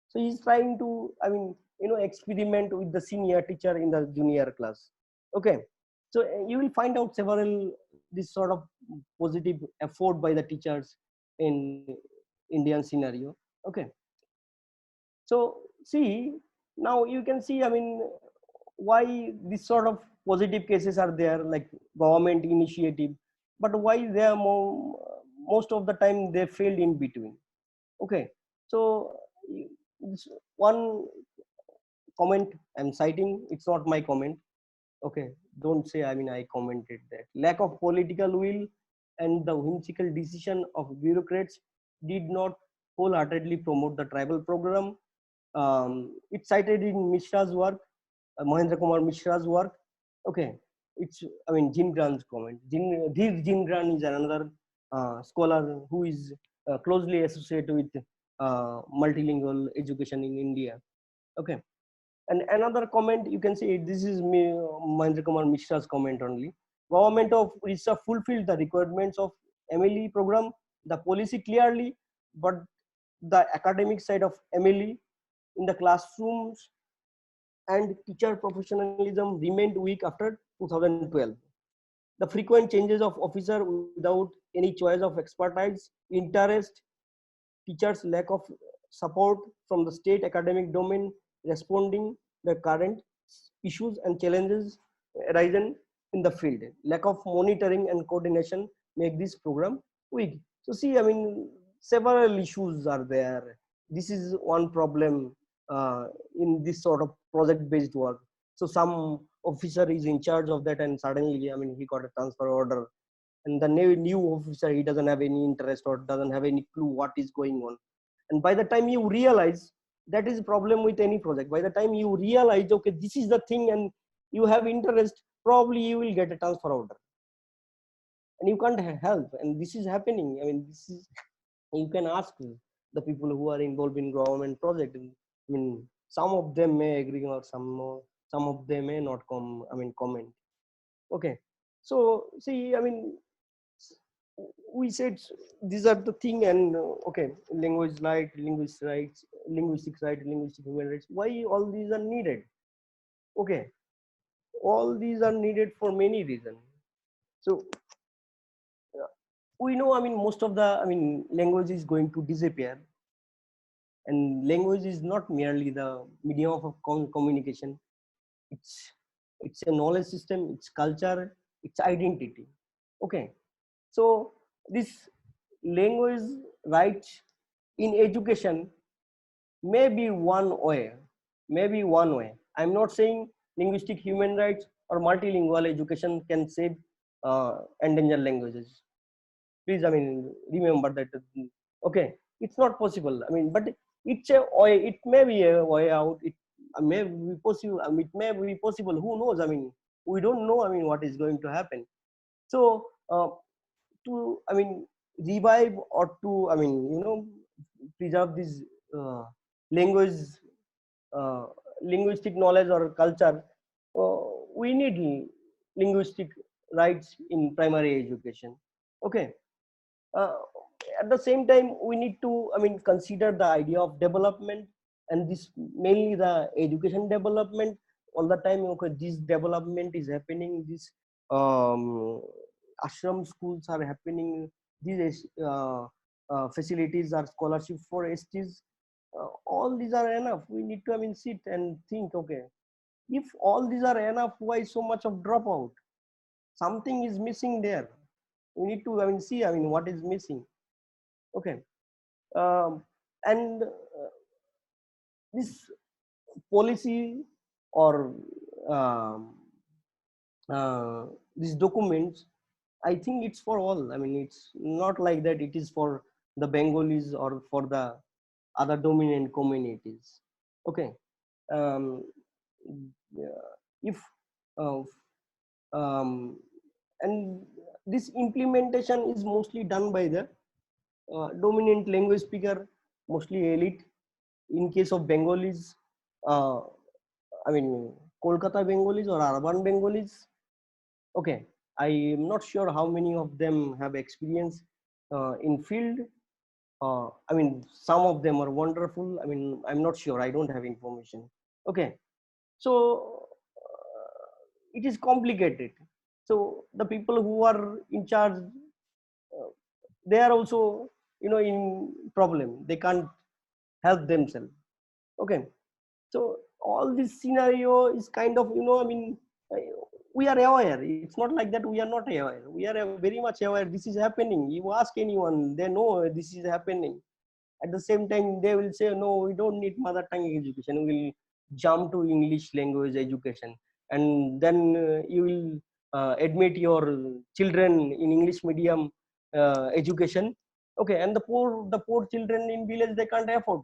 So he's trying to, I mean, experiment with the senior teacher in the junior class. Okay, so you will find out several this sort of positive effort by the teachers in Indian scenario. Okay, so see, now you can see, I mean, why this sort of positive cases are there, like government initiative, but why they are most of the time they failed in between. Okay, so one comment I'm citing, it's not my comment. Okay, don't say, I mean, I commented that. Lack of political will and the whimsical decision of bureaucrats did not wholeheartedly promote the tribal program. It's cited in Mishra's work, Mahendra Kumar Mishra's work. Okay, it's, I mean, Jim Grant's comment. Jim Grant is another scholar who is closely associated with multilingual education in India. Okay, and another comment you can say, this is me, Mahendra Kumar Mishra's comment only. Government of Orissa fulfilled the requirements of MLE program, the policy clearly, but the academic side of MLE in the classrooms and teacher professionalism remained weak after 2012. The frequent changes of officer without any choice of expertise, interest, teachers' lack of support from the state academic domain responding the current issues and challenges arisen in the field. Lack of monitoring and coordination make this program weak. So see, I mean, several issues are there. This is one problem in this sort of project-based work. So some officer is in charge of that, and suddenly, I mean, he got a transfer order, and the new officer, he doesn't have any interest or doesn't have any clue what is going on. And by the time you realize, that is a problem with any project. By the time you realize, okay, this is the thing, and you have interest, probably you will get a transfer order, and you can't help. And this is happening. I mean, this is, you can ask the people who are involved in government project. I mean, some of them may agree, or some of them may not comment. Okay, so see, I mean, we said these are the thing, and okay, language right, linguistic rights, linguistic right, linguistic human rights. Why all these are needed? Okay, all these are needed for many reasons. So we know, I mean, most of the, I mean, language is going to disappear, and language is not merely the medium of communication. it's a knowledge system, it's culture, it's identity. Okay, so this language rights in education may be one way, maybe one way. I'm not saying linguistic human rights or multilingual education can save endangered languages. Please, I mean, remember that. Okay, it's not possible. I mean, but it's a way. It may be a way out. It may be possible. I mean, it may be possible. Who knows? I mean, we don't know. I mean, what is going to happen. So, to I mean, revive or to I mean, preserve this uh, language, uh, linguistic knowledge or culture. We need linguistic rights in primary education. Okay. uh, at the same time we need to I mean consider the idea of development, and this mainly the education development. All the time, okay, this development is happening, this um, ashram schools are happening, these facilities are scholarship for STs. All these are enough. We need to I mean sit and think, okay, if all these are enough, why so much of dropout? Something is missing there. We need to I mean see I mean what is missing. Okay. And this policy or um, uh, these documents, I think it's for all. I mean, it's not like that it is for the Bengalis or for the other dominant communities. Okay. um, yeah, if uh, um, and this implementation is mostly done by the dominant language speaker, mostly elite. In case of Bengalis, uh, I mean Kolkata Bengalis or urban Bengalis. Okay, I am not sure how many of them have experience in field. I mean, some of them are wonderful. I mean, I'm not sure. I don't have information. Okay, so it is complicated. So the people who are in charge, they are also in problem. They can't help themselves. Okay, so all this scenario is kind of I mean uh, we are aware. It's not like that we are not aware. We are very much aware this is happening. You ask anyone, they know this is happening. At the same time they will say, no, we don't need mother tongue education, we will jump to English language education, and then you will admit your children in English medium education. Okay, and the poor children in village, they can't afford.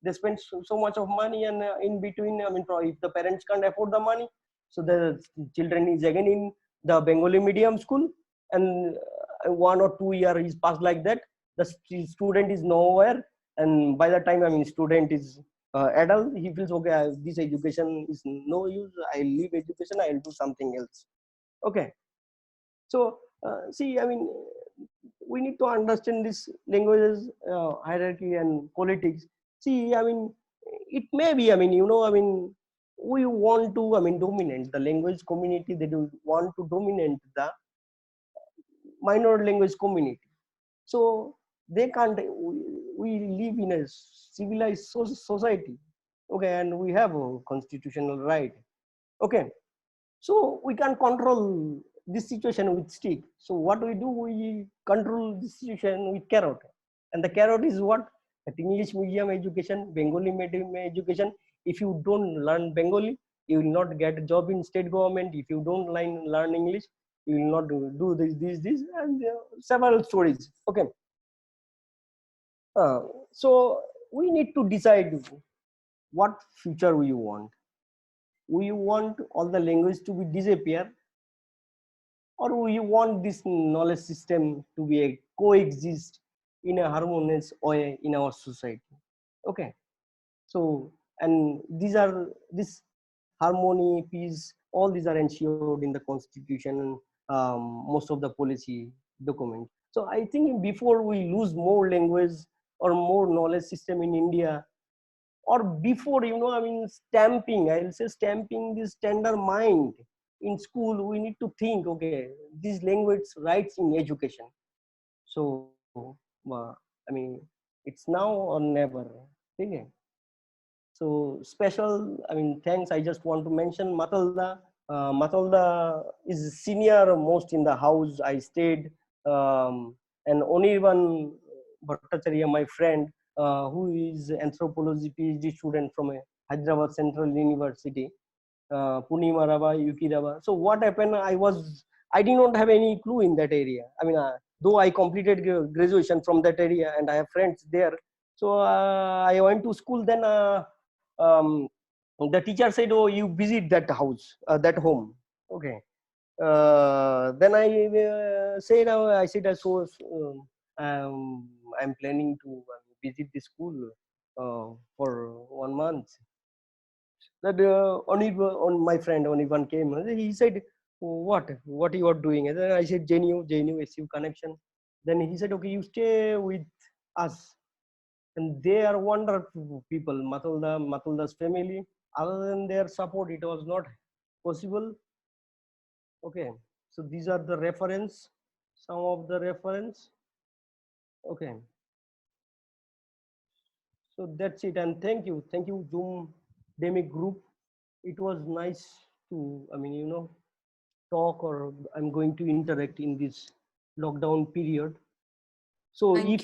They spend so much of money, and in between I mean if the parents can't afford the money, so the children is again in the Bengali medium school, and 1 or 2 year is passed like that. The student is nowhere, and by the time I mean student is adult, he feels, okay, this education is no use, I'll leave education, I'll do something else. Okay, so see I mean we need to understand this languages hierarchy and politics. See I mean it may be I mean I mean we want to I mean dominate the language community, they do want to dominate the minor language community. So they can't. We live in a civilized society. Okay, and we have a constitutional right. Okay, so we can control this situation with stick. So what we do, we control this situation with carrot, and the carrot is what? That English medium education, Bengali medium education. If you don't learn Bengali, you will not get a job in state government. If you don't learn English, you will not do this, and several stories. Okay, uh, so we need to decide what future we want. We want all the language to be disappear, or we want this knowledge system to be a coexist in a harmonious way in our society. Okay, so and this harmony, peace, all these are ensured in the constitution, most of the policy documents. So I think before we lose more language or more knowledge system in India, or before I mean stamping, I'll say stamping this tender mind in school, we need to think, okay, these language rights in education. So I mean it's now or never. Okay. So special, I mean, thanks. I just want to mention Matalda. Matalda is senior most in the house I stayed, and Onirvan Bhattacharya, my friend, who is anthropology PhD student from a Hyderabad Central University, Punima Rava, Yuki Rava. So what happened? I did not have any clue in that area. I mean, though I completed graduation from that area and I have friends there. So I went to school then. Um, the teacher said, "Oh, you visit that house, that home." Okay. Then I said, I said, I'm planning to visit the school for 1 month. That on my friend only one came. He said, "What you are doing?" And then I said, JNU SU connection." Then he said, "Okay, you stay with us." And they are wonderful people. Matulda's family. Other than their support, it was not possible. Okay, so these are the reference, some of the reference. Okay, so that's it, and thank you, Zoom Demic group. It was nice to, I mean, talk, or I'm going to interact in this lockdown period. So Thank you.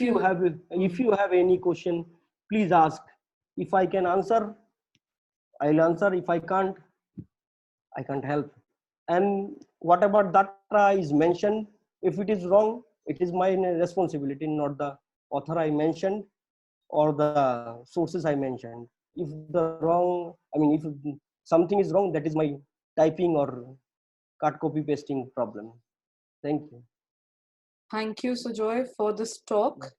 if you have any question, please ask. If I can answer, I'll answer. If I can't, I can't help. And whatever data is mentioned, if it is wrong, it is my responsibility, not the author I mentioned or the sources I mentioned. If the wrong, I mean, if something is wrong, that is my typing or cut copy pasting problem. Thank you. Thank you, Sujoy, for this talk.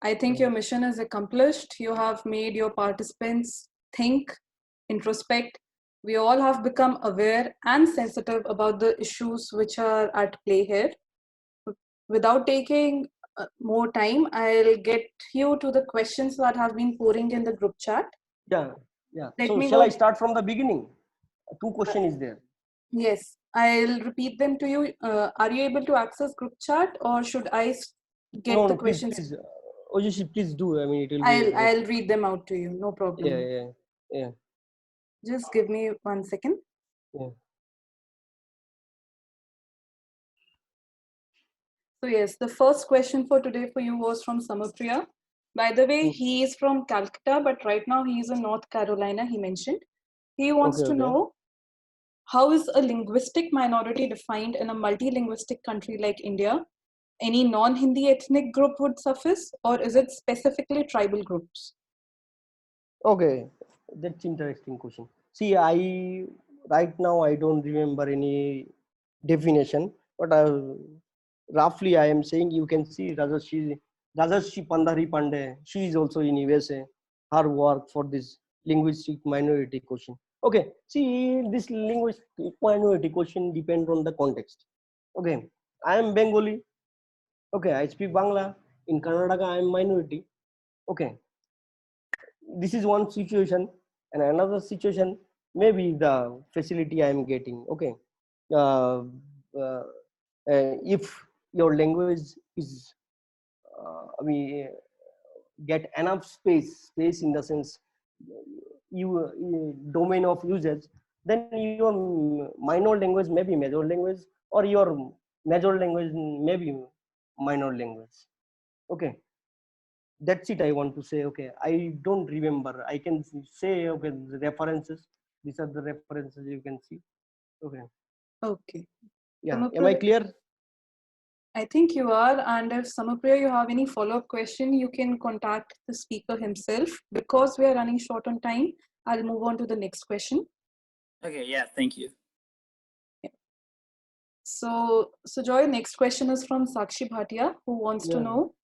I think your mission is accomplished. You have made your participants think, introspect. We all have become aware and sensitive about the issues which are at play here. Without taking more time, I'll get you to the questions that have been pouring in the group chat. Yeah. Let So me shall go. I start from the beginning? Two questions is there. Yes, I'll repeat them to you. Are you able to access group chat, or should I get No, the no, please, questions? please. Ojishi, please do. I mean, it will be. I'll read them out to you. No problem. Yeah. Just give me 1 second. Yeah. So yes, the first question for today for you was from Samapriya. By the way, he is from Calcutta, but right now he is in North Carolina, he mentioned. He wants to know, how is a linguistic minority defined in a multilinguistic country like India? Any non-Hindi ethnic group would suffice, or is it specifically tribal groups? Okay, that's interesting question. See, right now I don't remember any definition, but roughly I am saying, you can see Rajashri Pandari Pandey. She is also in USA. Her work for this linguistic minority question. Okay, see, this linguistic minority question depends on the context. Okay, I am Bengali. Okay, I speak Bangla. In Karnataka, I am minority. Okay, this is one situation, and another situation maybe the facility I am getting. Okay, uh, uh, if your language is I mean, get enough space in the sense you domain of usage, then your minor language may be major language, or your major language may be minor language. Okay, that's it I want to say. Okay, I don't remember. I can say, okay, the references, these are the references you can see. Okay. Okay. Yeah, am I clear? I think you are, and if Samapriya, you have any follow-up question, you can contact the speaker himself. Because we are running short on time, I'll move on to the next question. Okay, yeah, thank you. So Joy, next question is from Sakshi Bhatia, who wants to know,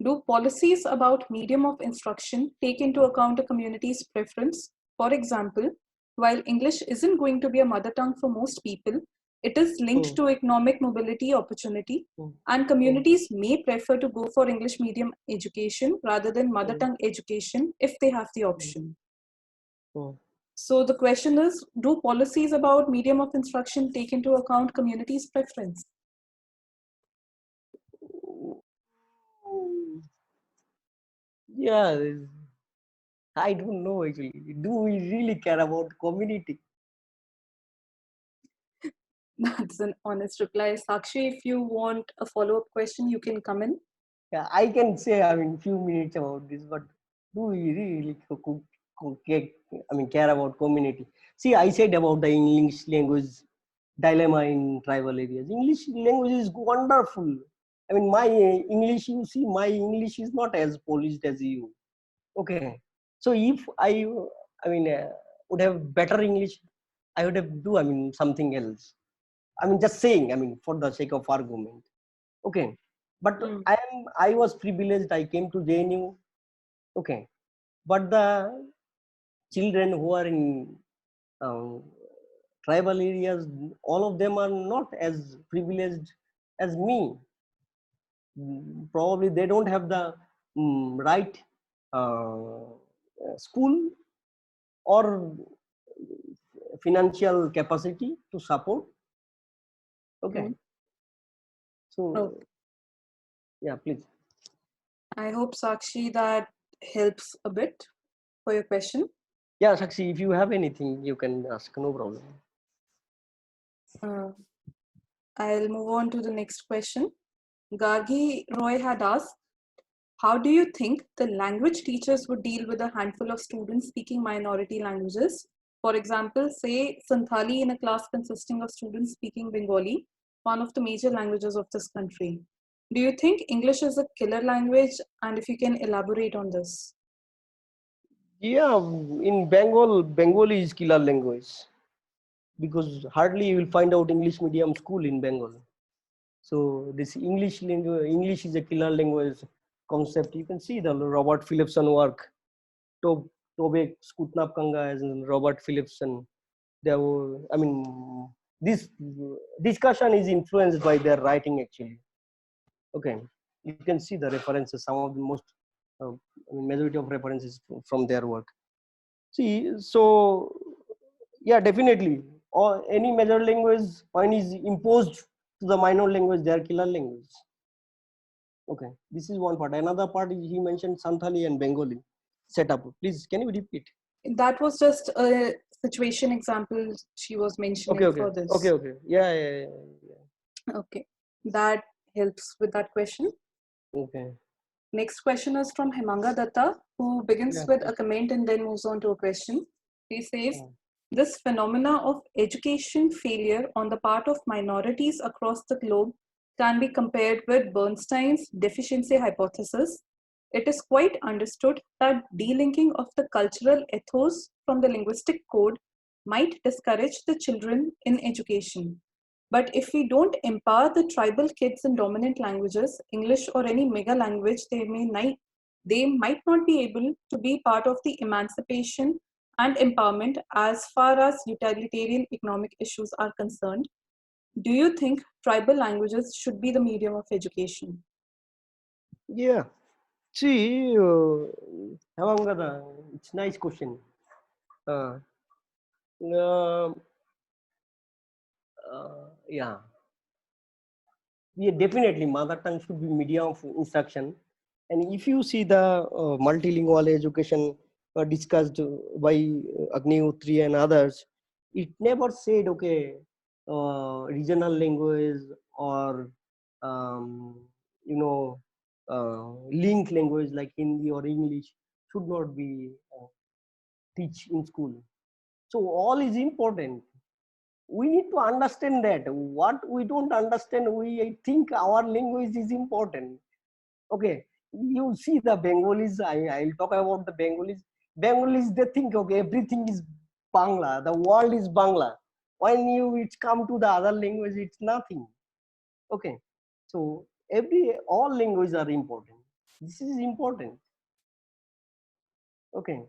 do policies about medium of instruction take into account a community's preference? For example, while English isn't going to be a mother tongue for most people, it is linked to economic mobility opportunity, and communities may prefer to go for English medium education rather than mother tongue education if they have the option. So the question is, do policies about medium of instruction take into account communities' preference? Yeah, I don't know actually. Do we really care about community? That's an honest reply. Sakshi, if you want a follow-up question, you can come in. Yeah, I can say, I mean, few minutes about this, but do we really care about community? See, I said about the English language dilemma in tribal areas. English language is wonderful. I mean, my English, you see, my English is not as polished as you. Okay, so if I mean, would have better English, I would have do, I mean, something else. I mean, just saying, I mean, for the sake of argument. Okay, but Mm. I was privileged. I came to JNU. Okay, but the children who are in um, tribal areas, all of them are not as privileged as me. Probably they don't have the right school or financial capacity to support. Okay, so Okay. yeah, please. I hope, Sakshi, that helps a bit for your question. Yeah, Sakshi, if you have anything, you can ask. No problem. Uh, I'll move on to the next question. Gargi Roy had asked, how do you think the language teachers would deal with a handful of students speaking minority languages? For example, say Santhali in a class consisting of students speaking Bengali, one of the major languages of this country. Do you think English is a killer language? And if you can elaborate on this. Yeah, in Bengal, Bengali is killer language because hardly you will find out English medium school in Bengal. So this English language, English is a killer language concept. You can see the Robert Phillipson work, Tobe Skutnap Kanga as in Robert Phillipson. There were, I mean, this discussion is influenced by their writing actually. Okay, you can see the references, some of the most, I mean, majority of references from their work. See, so yeah, definitely. Or any major language, when is imposed to the minor language, they are killer language. Okay, this is one part. Another part is he mentioned Santhali and Bengali setup. Please, can you repeat? That was just a situation example she was Okay, mentioning okay, for okay, this. okay. Yeah. Okay, that helps with that question. Okay. Next question is from Hemanga Datta, who begins Yeah. with a comment and then moves on to a question. He says, Yeah. this phenomena of education failure on the part of minorities across the globe can be compared with Bernstein's deficiency hypothesis. It is quite understood that delinking of the cultural ethos from the linguistic code might discourage the children in education. But if we don't empower the tribal kids in dominant languages, English or any mega language, they might not be able to be part of the emancipation and empowerment as far as utilitarian economic issues are concerned. Do you think tribal languages should be the medium of education? Yeah. See, Havangada, it's nice question. Uh, uh, yeah. Yeah, definitely mother tongue should be medium of instruction. And if you see the multilingual education discussed by Agnihotri and others, it never said, okay, regional language or, um, you know, link language like Hindi or English should not be teach in school. So all is important. We need to understand that what we don't understand, we think our language is important. Okay, you see the Bengalis, I'll talk about the Bengalis, they think, okay, everything is Bangla, the world is Bangla. When it's come to the other language, it's nothing. Okay, so all languages are important. This is important. Okay.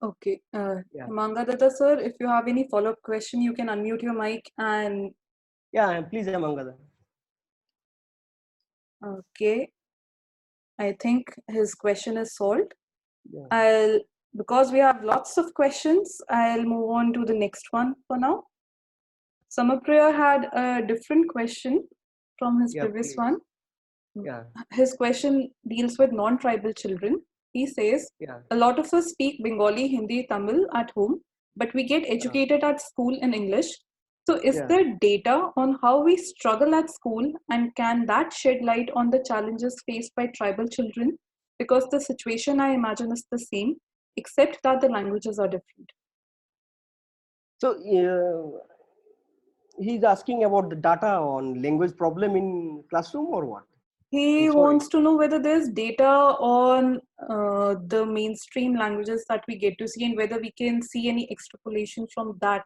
Okay. Yeah. Hemanga Datta sir, if you have any follow-up question, you can unmute your mic and Yeah, please, Amangada. okay. I think his question is solved. Yeah. Because we have lots of questions, I'll move on to the next one for now. Samapriya had a different question from his Yeah, previous please. one. Yeah. His question deals with non-tribal children. He says, Yeah. a lot of us speak Bengali, Hindi, Tamil at home, but we get educated at school in English. So is Yeah. there data on how we struggle at school, and can that shed light on the challenges faced by tribal children? Because the situation, I imagine, is the same, except that the languages are different. So he's asking about the data on language problem in classroom or what? He Sorry. wants to know whether there's data on the mainstream languages that we get to see, and whether we can see any extrapolation from that.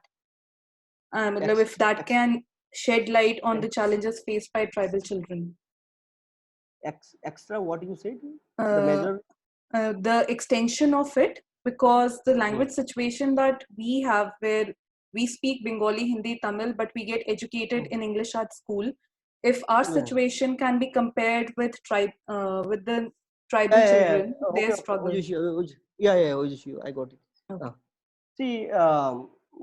If that can shed light on the challenges faced by tribal children. Extra, what you said? The Uh, measure? the extension of it, because the language situation that we have, where we speak Bengali, Hindi, Tamil, but we get educated in English at school. If our situation can be compared with the tribal children, their struggle. Ojishu, I got it. Okay. See,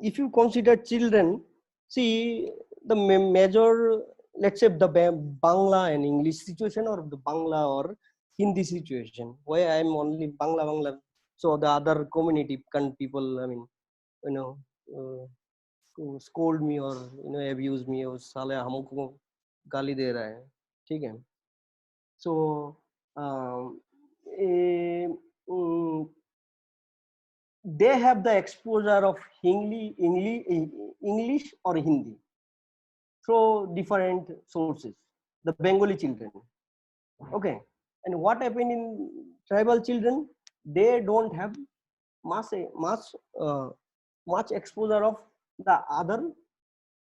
if you consider children, see the major, let's say the Bangla and English situation, or the Bangla or Hindi situation, where I'm only Bangla, so the other community people, I mean, you know, scold me or abuse me or साले हमको गाली दे रहा है, ठीक है? So they have the exposure of English or Hindi through different sources, the Bengali children. Okay. And what happened in tribal children? They don't have much exposure of the other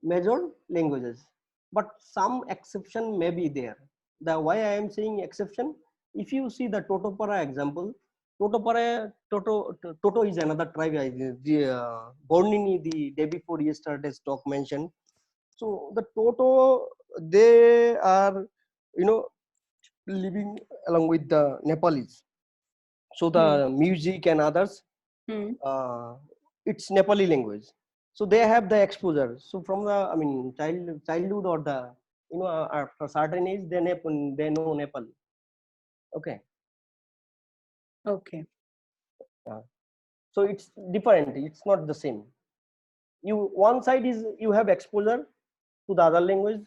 major languages. But some exception may be there. The why I am saying exception, if you see the Totopara example, Toto is another tribe, born in the day before yesterday's talk mentioned. So the Toto, they are, living along with the Nepalis. So the music and others, it's Nepali language. So they have the exposure. So from the, I mean, childhood or the, after a certain age, they know Nepali. Okay. Okay. So it's different. It's not the same. One side is you have exposure to the other language,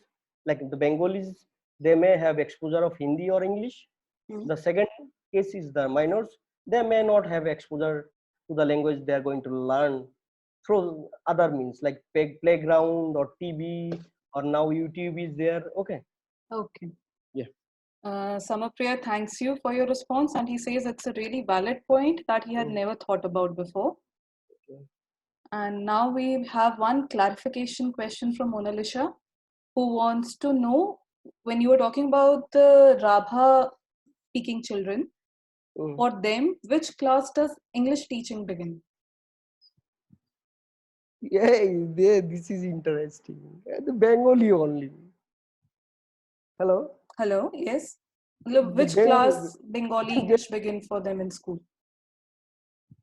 like the Bengalis, they may have exposure of Hindi or English. The second case is the minors, they may not have exposure to the language they are going to learn through other means like playground or TV, or now YouTube is there. Okay. Okay. Yeah. Samapriya thanks you for your response, and he says it's a really valid point that he had never thought about before. Okay. And now we have one clarification question from Monalisha, who wants to know, when you were talking about the Rabha speaking children, for them, which class does English teaching begin? Yeah, this is interesting. The Bengali only. Hello? Hello, yes. Which class Bengali English begin for them in school?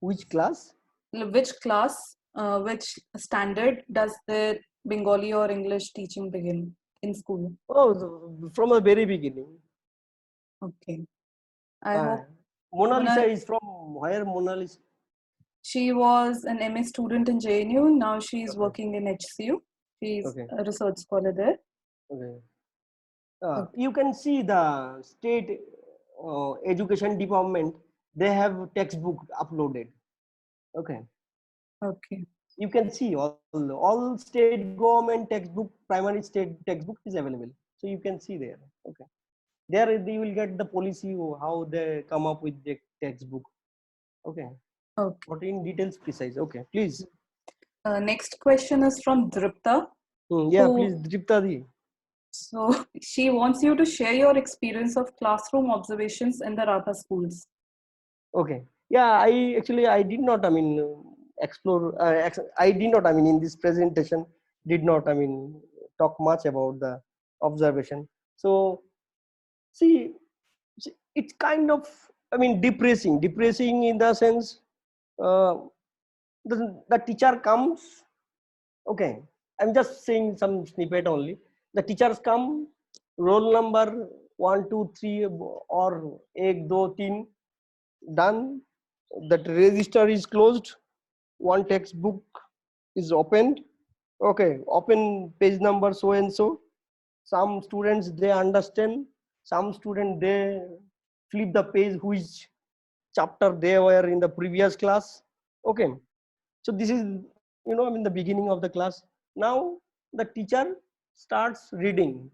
Which class? Which class, which standard does the Bengali or English teaching begin in school? Oh, from the very beginning. Okay. I hope Mona Lisa is from where? Mona Lisa? She was an MA student in JNU. Now she's working in HCU. She's a research scholar there. Okay. You can see the state education department, they have textbook uploaded. Okay. Okay. You can see all state government textbook, primary state textbook is available. So you can see there. Okay. There you will get the policy, how they come up with the textbook. Okay. Okay. Not in details precise. Okay, please. Next question is from Dripta. Yeah, please, Dripta di. So she wants you to share your experience of classroom observations in the Rabha schools. Okay. Yeah, I did not, I mean, explore, I did not, I mean, in this presentation, did not, I mean, talk much about the observation. So, see, it's kind of, I mean, depressing in the sense, the teacher comes, okay, I'm just saying some snippet only. The teachers come, roll number 1, 2, 3, or 1, 2, 3, done. That register is closed. One textbook is opened. Okay, open page number so and so. Some students they understand. Some students they flip the page which chapter they were in the previous class. Okay, so this is I mean the beginning of the class. Now the teacher starts reading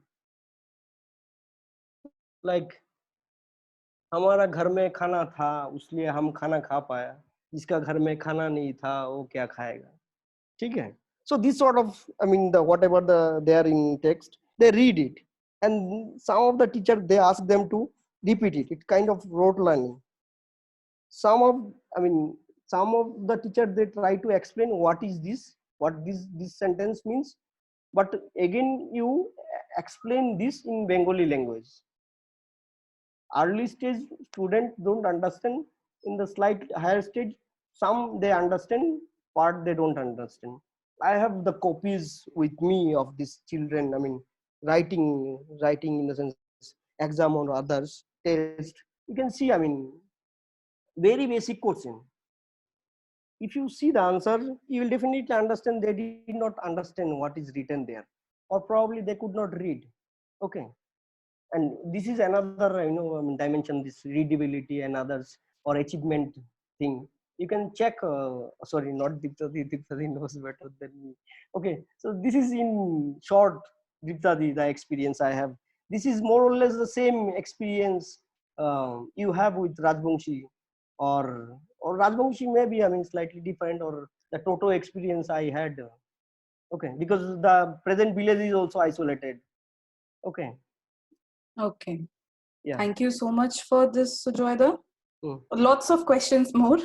like हमारा घर में खाना था उसलिए हम खाना खा पाया जिसका घर में खाना नहीं था वो क्या खाएगा ठीक है so this sort of I mean the whatever the they are in text they read it and some of the teacher they ask them to repeat it it kind of rote learning some of I mean some of the teacher they try to explain what is this what this sentence means but again you explain this in Bengali language early stage students don't understand in the slight higher stage some they understand part they don't understand I have the copies with me of these children I mean writing in the sense exam or others test you can see I mean very basic question if you see the answer you will definitely understand they did not understand what is written there or probably they could not read okay and this is another I mean, dimension this readability and others or achievement thing you can check sorry not Diptadi knows better than me okay so this is in short Diptadi the experience I have this is more or less the same experience you have with Rajbangshi or Rajbangshi maybe I mean slightly different or the Toto experience I had okay because the present village is also isolated okay Okay. yeah Thank you so much for this, Sujoida. Mm. Lots of questions more.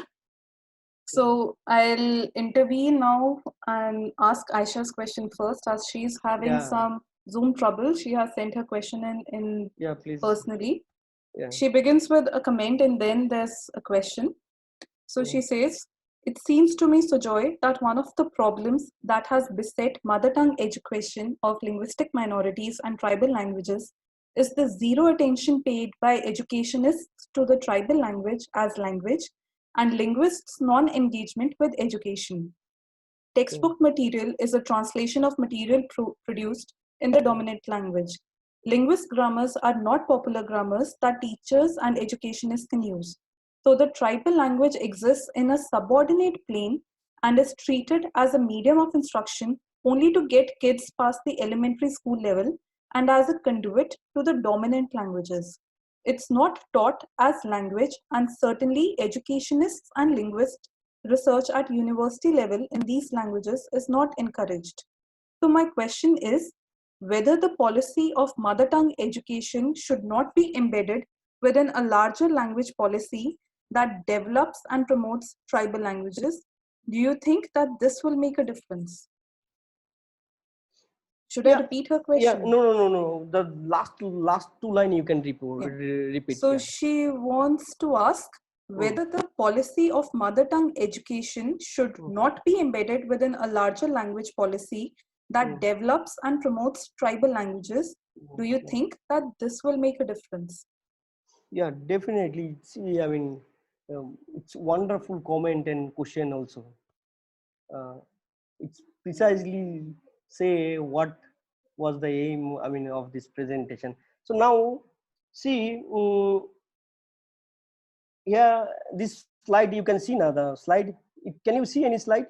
So I'll intervene now and ask Aisha's question first, as she's having Yeah. some Zoom trouble. She has sent her question in Yeah, please. personally. Yeah. She begins with a comment and then there's a question. So she says, it seems to me, Sujoy, that one of the problems that has beset mother tongue education of linguistic minorities and tribal languages is the zero attention paid by educationists to the tribal language as language and linguists' non-engagement with education. Textbook material is a translation of material produced in the dominant language. Linguist grammars are not popular grammars that teachers and educationists can use. So the tribal language exists in a subordinate plane and is treated as a medium of instruction only to get kids past the elementary school level and as a conduit to the dominant languages. It's not taught as language, and certainly educationists and linguists research at university level in these languages is not encouraged. So my question is whether the policy of mother tongue education should not be embedded within a larger language policy that develops and promotes tribal languages. Do you think that this will make a difference? Should I repeat her question? Yeah, no. The last two line you can repeat. So yeah. she wants to ask whether the policy of mother tongue education should not be embedded within a larger language policy that develops and promotes tribal languages. Do you think that this will make a difference? Yeah, definitely. See, I mean, it's wonderful comment and question also. It's precisely say what was the aim, I mean, of this presentation. So now, see, yeah, this slide you can see now. The slide. Can you see any slide?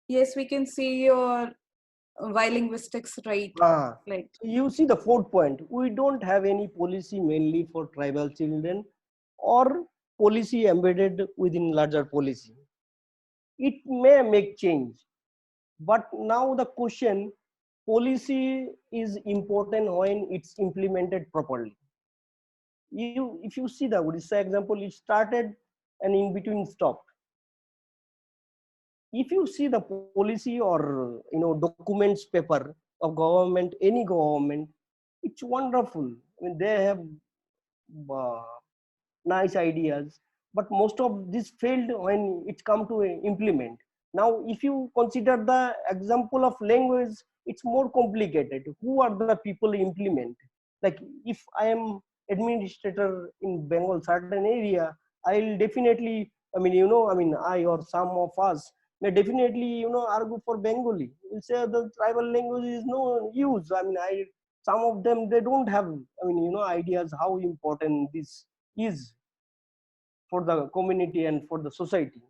Yes, we can see your why linguistics, right? Like you see the fourth point. We don't have any policy mainly for tribal children, or policy embedded within larger policy. It may make change, but now the question: policy is important when it's implemented properly. If you see the Odisha example, it started and in between stopped. If you see the policy or documents paper of government, any government, it's wonderful. I mean, they have nice ideas, but most of this failed when it come to implement. Now, if you consider the example of language, it's more complicated. Who are the people implement? Like if I am administrator in Bengal, certain area, I'll definitely, I or some of us may definitely, argue for Bengali. We'll say the tribal language is no use. Some of them, they don't have, ideas how important this is for the community and for the society.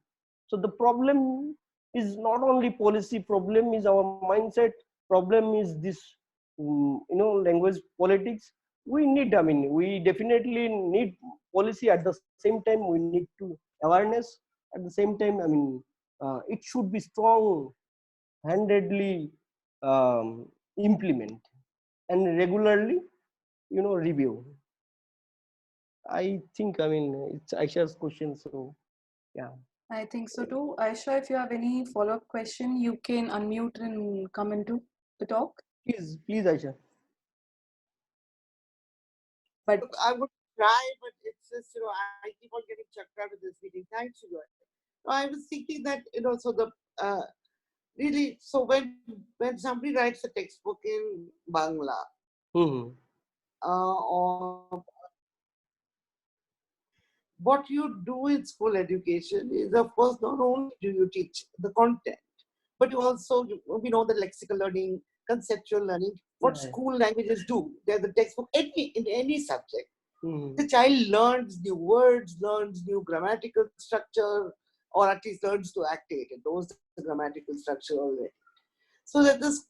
So the problem is not only policy, problem is our mindset, problem is this, language politics. We need, we definitely need policy. At the same time, we need to awareness. At the same time, it should be strong handedly implement and regularly, review. I think, it's Aisha's question. So yeah. I think so too. Aisha, if you have any follow-up question, you can unmute and come into the talk. Please, Aisha. But Look, I would try, but it's just, I keep on getting chucked out of this meeting. Thanks, Sugar. I was thinking that, so the, really, so when somebody writes a textbook in Bangla, or what you do in school education is, of course, not only do you teach the content, but you also, the lexical learning, conceptual learning, what school languages do. They're the textbook, in any subject. The child learns new words, learns new grammatical structure, or at least learns to activate it, knows the grammatical structure already. So that these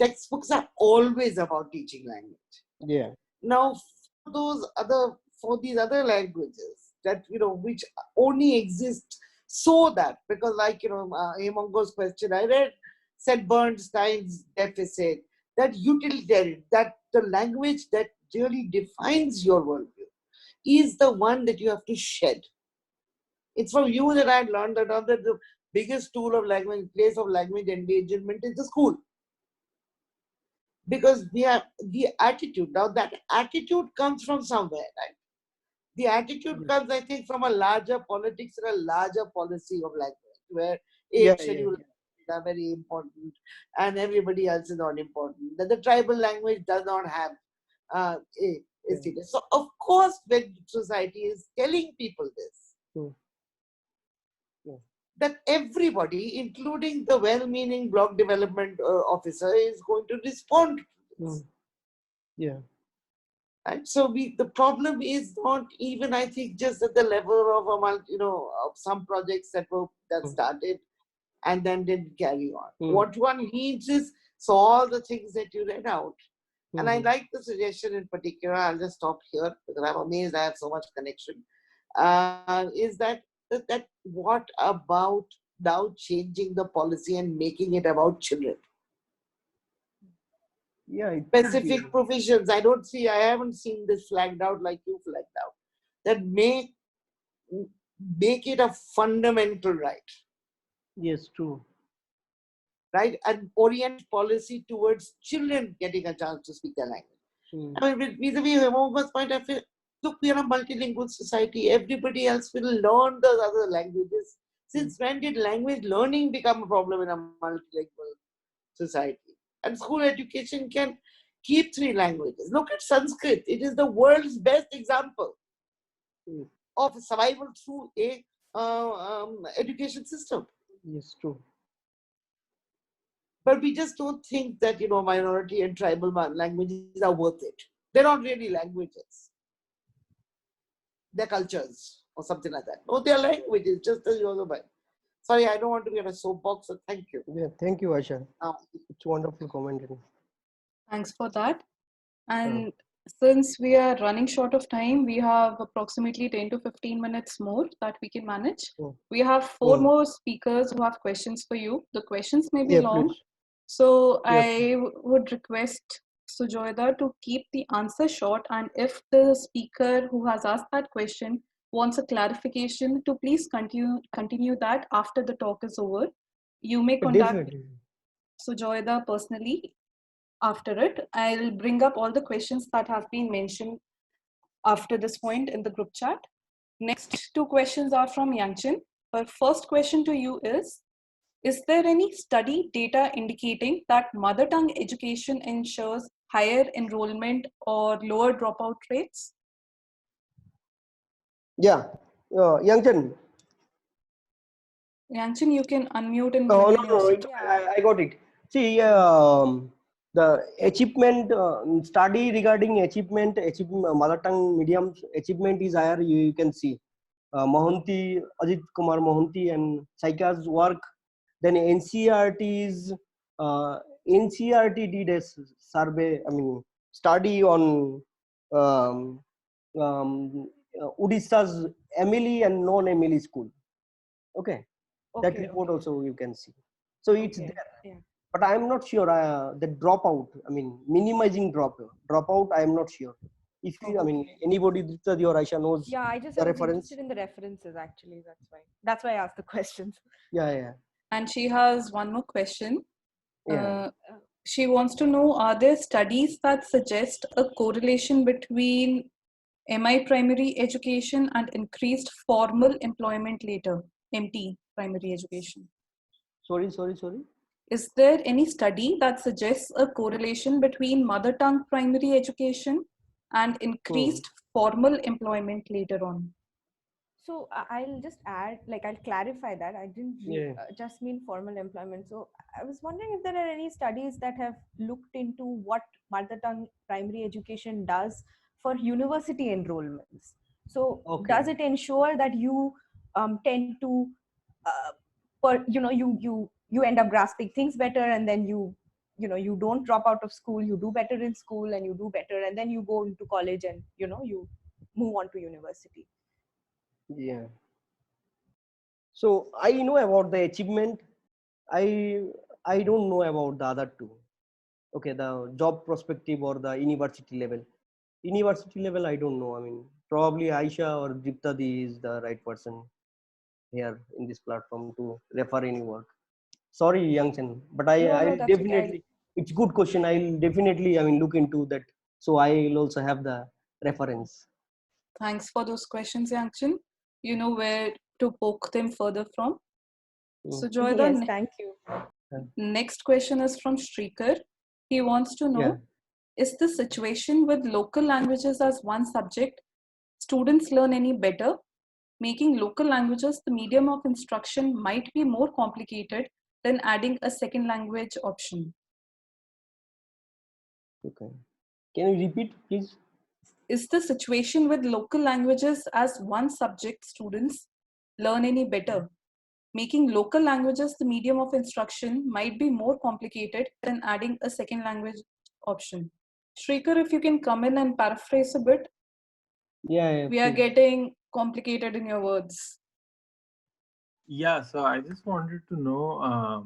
textbooks are always about teaching language. Yeah. Now, for these other languages that, which only exist so that, because like, Hemango's question, I read, said Bernstein's deficit, that utilitarian, that the language that really defines your worldview is the one that you have to shed. It's from you that I learned that the biggest tool of language, place of language engagement is the school. Because the attitude, now that attitude comes from somewhere, right? The attitude comes, I think, from a larger politics and a larger policy of language, where schedule are very important and everybody else is not important. That the tribal language does not have a status. So, of course, when society is telling people this, that everybody, including the well-meaning block development officer, is going to respond to this. Yeah. And so the problem is not even, I think, just at the level of of some projects that started and then didn't carry on. What one needs is, so all the things that you read out. And I like the suggestion in particular, I'll just stop here because I'm amazed I have so much connection, is that what about now changing the policy and making it about children? Yeah. Specific provisions. I haven't seen this flagged out like you flagged out, that make it a fundamental right. Yes, true. Right? And orient policy towards children getting a chance to speak their language. I mean, vis-a-vis Hemango's point, I feel, look, we are a multilingual society. Everybody else will learn the other languages. Since when did language learning become a problem in a multilingual society? And school education can keep 3 languages. Look at Sanskrit. It is the world's best example of survival through a education system. Yes, true. But we just don't think that, minority and tribal languages are worth it. They're not really languages. They're cultures or something like that. No, they're languages, just as yours are mine. Sorry, I don't want to be on a soapbox, so thank you. Yeah, thank you, Aisha. It's wonderful commentary. thanks for that. And since we are running short of time, we have approximately 10 to 15 minutes more that we can manage. We have 4 more speakers who have questions for you. The questions may be long. Please. So I would request Sujoyda to keep the answer short, and if the speaker who has asked that question wants a clarification, to please continue that after the talk is over. You may contact Sujoyda personally after it. I'll bring up all the questions that have been mentioned after this point in the group chat. Next 2 questions are from Yangchin. Her first question to you is there any study data indicating that mother tongue education ensures higher enrollment or lower dropout rates? Yeah, Yangchen. Yangchen, you can unmute and No, click no, on your no. screen. I got it. See, the achievement study regarding achievement, mother tongue medium achievement is higher. You can see Mohanty, Ajit Kumar Mohanty, and Saika's work. Then NCERT's NCERT did a survey. I mean, study on um, Odisha's Emily and non-Emily school. Okay, that Okay, report okay, also you can see. So it's okay. there, Yeah. but I am not sure the dropout. I mean, minimizing dropout. I am not sure. If you, I mean, Okay. anybody Drupad or Aisha knows Yeah, I was reference. interested in the references actually. That's why I asked the questions. Yeah. And she has one more question. Yeah. She wants to know, are there studies that suggest a correlation between MI primary education and increased formal employment later, MT primary education? Sorry. Is there any study that suggests a correlation between mother tongue primary education and increased formal employment later on? So I'll just add, like, I'll clarify that. I didn't Yeah. just mean formal employment. So I was wondering if there are any studies that have looked into what mother tongue primary education does for university enrollments. So Okay. does it ensure that you tend to, you end up grasping things better, and then you don't drop out of school, you do better in school, and you do better, and then you go into college, and you move on to university. Yeah. So I know about the achievement. I don't know about the other two. Okay, the job perspective or the university level. University level, I don't know. I mean, probably Aisha or Diptadi is the right person here in this platform to refer any work. Sorry, Yangchen, but No, I'll that's okay. definitely. It's good question. I'll definitely, I mean, look into that. So I'll also have the reference. Thanks for those questions, Yangchen. You know where to poke them further from. So Joy, Yes, thank you. next question is from Shrikar. He wants to know, Yeah. is the situation with local languages as one subject, students learn any better? Making local languages the medium of instruction might be more complicated than adding a second language option. Okay. Can you repeat, please? Is the situation with local languages as one subject, students learn any better? Making local languages the medium of instruction might be more complicated than adding a second language option. Shrikar, if you can come in and paraphrase a bit. Yeah. We are Please. getting complicated in your words. Yeah, so I just wanted to know,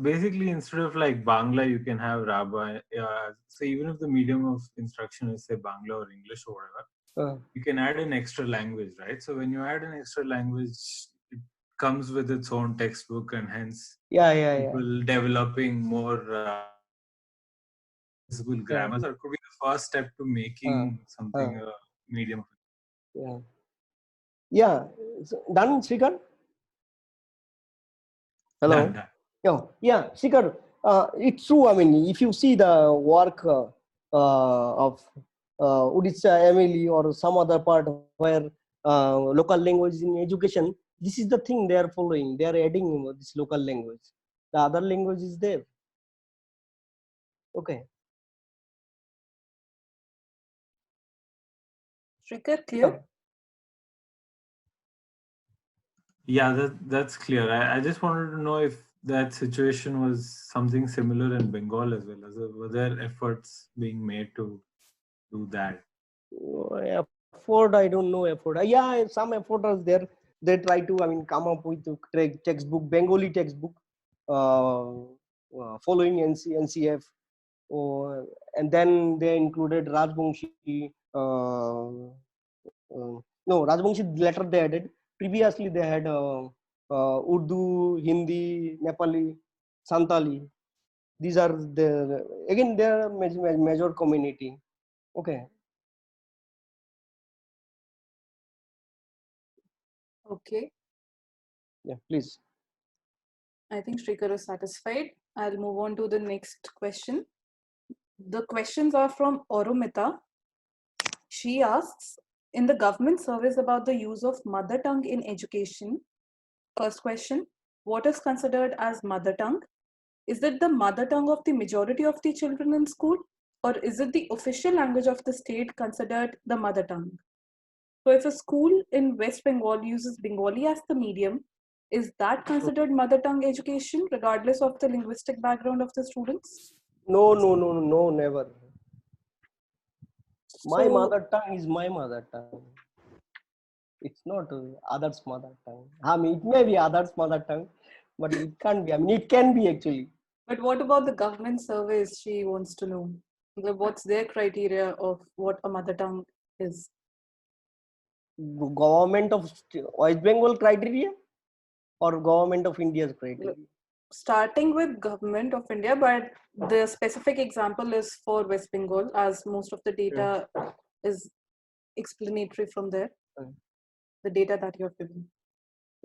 basically instead of like Bangla, you can have Rabbi. So even if the medium of instruction is say Bangla or English or whatever, you can add an extra language, right? So when you add an extra language, it comes with its own textbook, and hence people developing more visible grammar. So it could be the first step to making something a medium. Yeah. So, done, Srikar? Hello. Done. Yeah, Srikar. It's true. I mean, if you see the work of Odisha, Emily, or some other part where local language in education, this is the thing they are following. They are adding this local language. The other language is there. Okay. Shrikar, clear? Yeah, that's clear. I just wanted to know if that situation was something similar in Bengal as well. Were there efforts being made to do that? Effort, I don't know effort. Yeah, some effort is there. They try to, I mean, come up with a textbook, Bengali textbook, following NCF. And then they included Rajbongshi. No, Rajbongshi later they added. Previously they had Urdu, Hindi, Nepali, Santali. These are again they are major community. Okay. Okay. Yeah, please. I think Shrikar is satisfied. I'll move on to the next question. The questions are from Oromita. She asks, In the government surveys about the use of mother tongue in education, first question, what is considered as mother tongue? Is it the mother tongue of the majority of the children in school, or is it the official language of the state considered the mother tongue? So if a school in West Bengal uses Bengali as the medium, is that considered mother tongue education regardless of the linguistic background of the students? No, no, no, no, never. My So- mother tongue is my mother tongue. It's not others' mother tongue. I mean, it may be others' mother tongue, but it can't be. I mean, it can be actually. But what about the government surveys? She wants to know. Like, what's their criteria of what a mother tongue is? Government of West Bengal criteria or government of India's criteria? Starting with government of India, but the specific example is for West Bengal, as most of the data is explanatory from there. Okay. The data that you have given.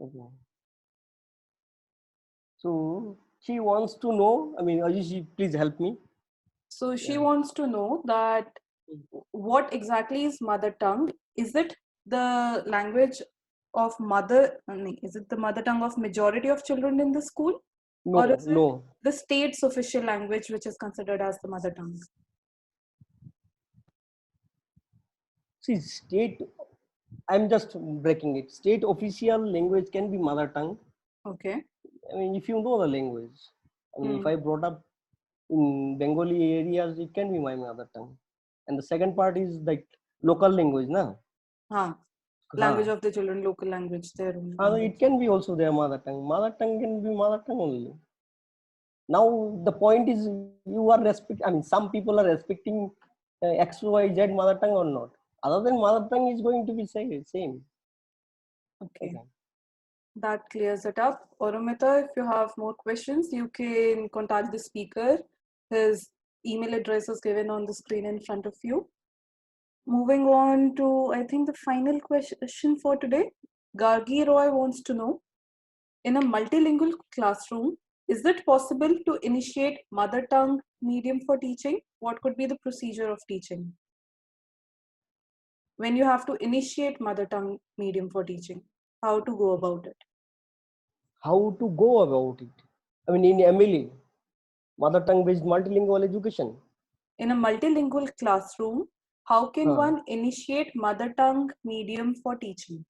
Okay. So she wants to know. I mean, Ajishi, please help me. So she Yeah. wants to know that what exactly is mother tongue? Is it the language of mother? Is it the mother tongue of majority of children in the school? No, Or is it no. the state's official language which is considered as the mother tongue? See, state. I'm just breaking it. State official language can be mother tongue. Okay. I mean, if you know the language. I mean, if Hmm. I brought up in Bengali areas, it can be my mother tongue. And the second part is like local language, na? Language of the children, local language, their own It language. can be also their mother tongue. Mother tongue can be mother tongue only. Now the point is, you are respect. I mean, some people are respecting X, Y, Z mother tongue or not. Other than mother tongue is going to be same. Okay. That clears it up. Oromita, if you have more questions, you can contact the speaker. His email address is given on the screen in front of you. Moving on to, I think, the final question for today. Gargi Roy wants to know, in a multilingual classroom, is it possible to initiate mother tongue medium for teaching? What could be the procedure of teaching? When you have to initiate mother tongue medium for teaching, how to go about it? How to go about it? I mean, in Emily, mother tongue based multilingual education. In a multilingual classroom, how can one initiate mother tongue medium for teaching?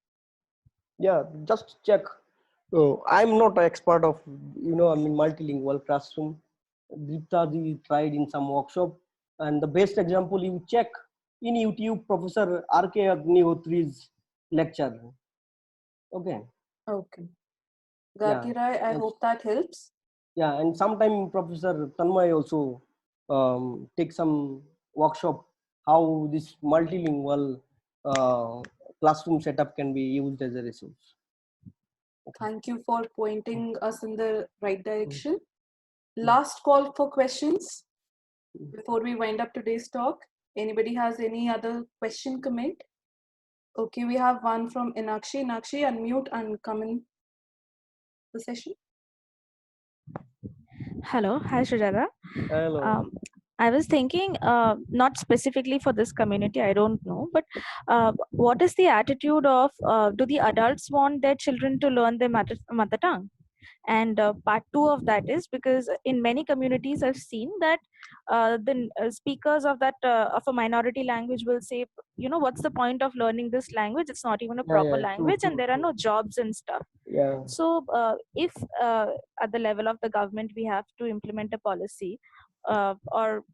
Yeah, just check. I'm not an expert of, I mean, multilingual classroom. Deepta ji tried in some workshop, and the best example you check in YouTube, Professor R.K. Agnihotri's lecture. Okay. Okay. Yeah. Gargi Rai, I hope that helps. Yeah, and sometime Professor Tanmay also take some workshop how this multilingual classroom setup can be used as a resource. Thank you for pointing us in the right direction. Last call for questions before we wind up today's talk. Anybody has any other question, comment? Okay, we have one from Inakshi. Inakshi, unmute and come in the session. Hello, hi Sujata. Hello. I was thinking, not specifically for this community, I don't know, but what is the attitude of, do the adults want their children to learn their mother tongue? And part two of that is because in many communities I've seen that the speakers of that of a minority language will say, what's the point of learning this language? It's not even a proper language, and there are no jobs and stuff. Yeah. So if at the level of the government we have to implement a policy, or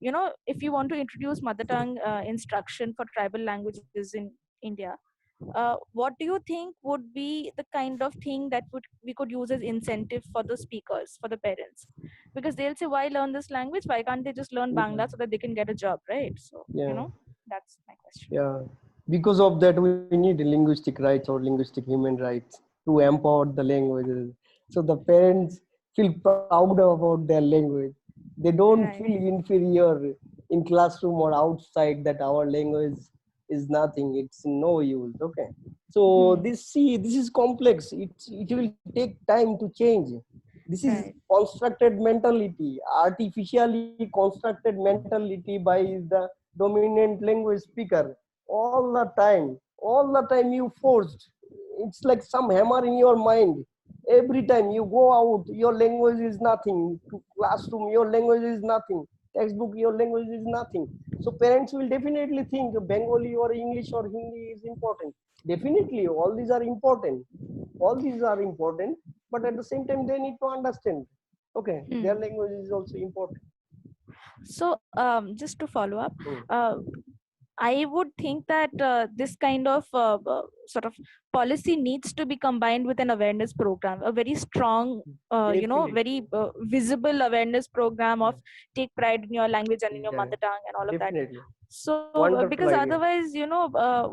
if you want to introduce mother tongue instruction for tribal languages in India, what do you think would be the kind of thing that we could use as incentive for the speakers, for the parents? Because they'll say, why learn this language? Why can't they just learn Bangla so that they can get a job, right? So that's my question. Yeah, because of that we need linguistic rights or linguistic human rights to empower the languages, so the parents feel proud about their language. They don't feel inferior in classroom or outside that our language is nothing, it's no use. Okay, so this is complex. It will take time to change. This is constructed mentality, artificially constructed mentality by the dominant language speaker all the time. all the time you forced. It's like some hammer in your mind. Every time you go out, your language is nothing. To classroom, your language is nothing. Textbook, your language is nothing. So parents will definitely think Bengali or English or Hindi is important. Definitely, all these are important. All these are important, but at the same time, they need to understand. Okay, their language is also important. So just to follow up, Mm. I would think that this kind of sort of policy needs to be combined with an awareness program, a very strong, Definitely. very visible awareness program of take pride in your language and in your Yeah, mother tongue and all of that. definitely. So, Wonderful because idea. otherwise,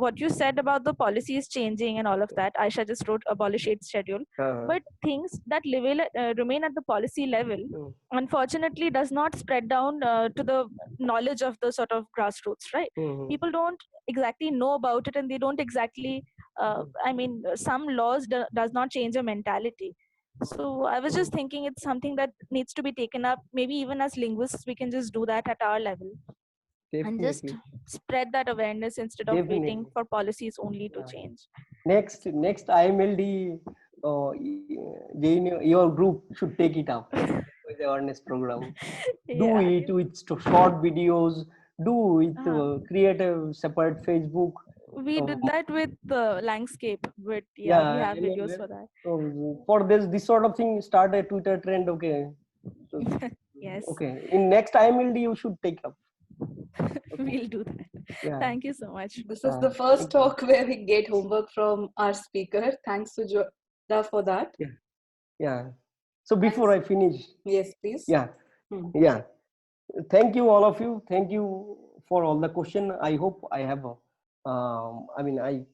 what you said about the policy is changing and all of that. Aisha just wrote abolish age schedule, but things that remain at the policy level, Mm. unfortunately, does not spread down to the knowledge of the sort of grassroots, right? Mhm. People don't exactly know about it, and they don't exactly. I mean, some laws does not change a mentality. So I was just thinking it's something that needs to be taken up. Maybe even as linguists, we can just do that at our level and just Definitely. spread that awareness instead of waiting Definitely. for policies only to Yeah. change. Next IMLD, your group should take it up with the awareness program. Do Yeah. it with short videos. Do it. Uh, Create a separate Facebook. we did that with the landscape, but yeah, we Yeah, have videos for that. for this sort of thing, start a Twitter trend. Okay. So, Yes, okay. In next IMLD, you should take up. we'll do that. Yeah. Thank you so much. This is the first Thank you. talk where we get homework from our speaker. Thanks to Joda for that. Yeah. So before I finish, Yes, please. yeah. Thank you, all of you. Thank you for all the question. I hope I have, I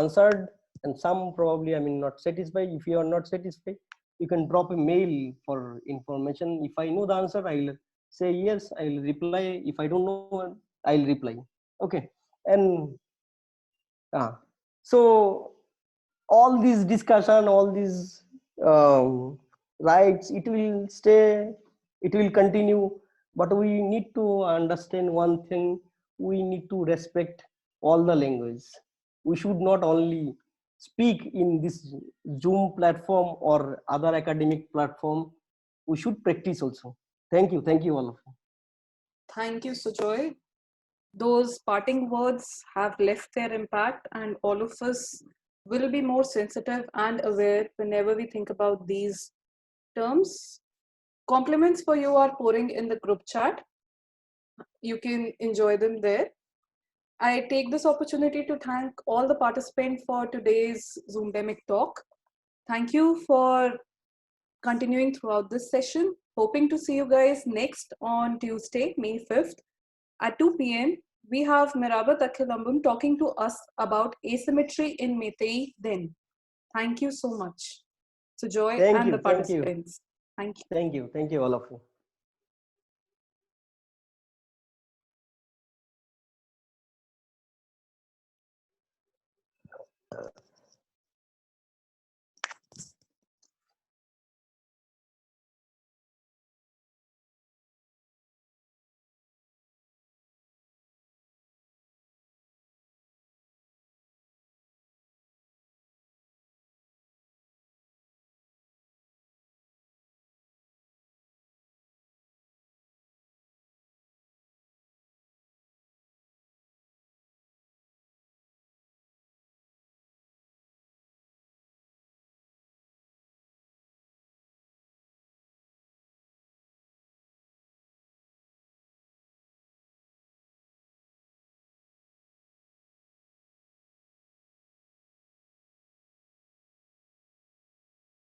answered, and some probably, not satisfied. If you are not satisfied, you can drop a mail for information. If I know the answer, I'll say yes, I'll reply. If I don't know, I'll reply. Okay. And so all this discussion, all these rights, it will stay, it will continue, but we need to understand one thing: we need to respect all the language. We should not only speak in this Zoom platform or other academic platform, we should practice also. Thank you all of you. Thank you, Sujoy. Those parting words have left their impact, and all of us will be more sensitive and aware whenever we think about these terms. Compliments for you are pouring in the group chat. You can enjoy them there. I take this opportunity to thank all the participants for today's Zoomdemic talk. Thank you for continuing throughout this session. Hoping to see you guys next on Tuesday, May 5th at 2 p.m. We have Mirabat Akhilambam talking to us about asymmetry in Meitei Din. Thank you so much, Sujoy and the participants. Thank you. Thank you all of you.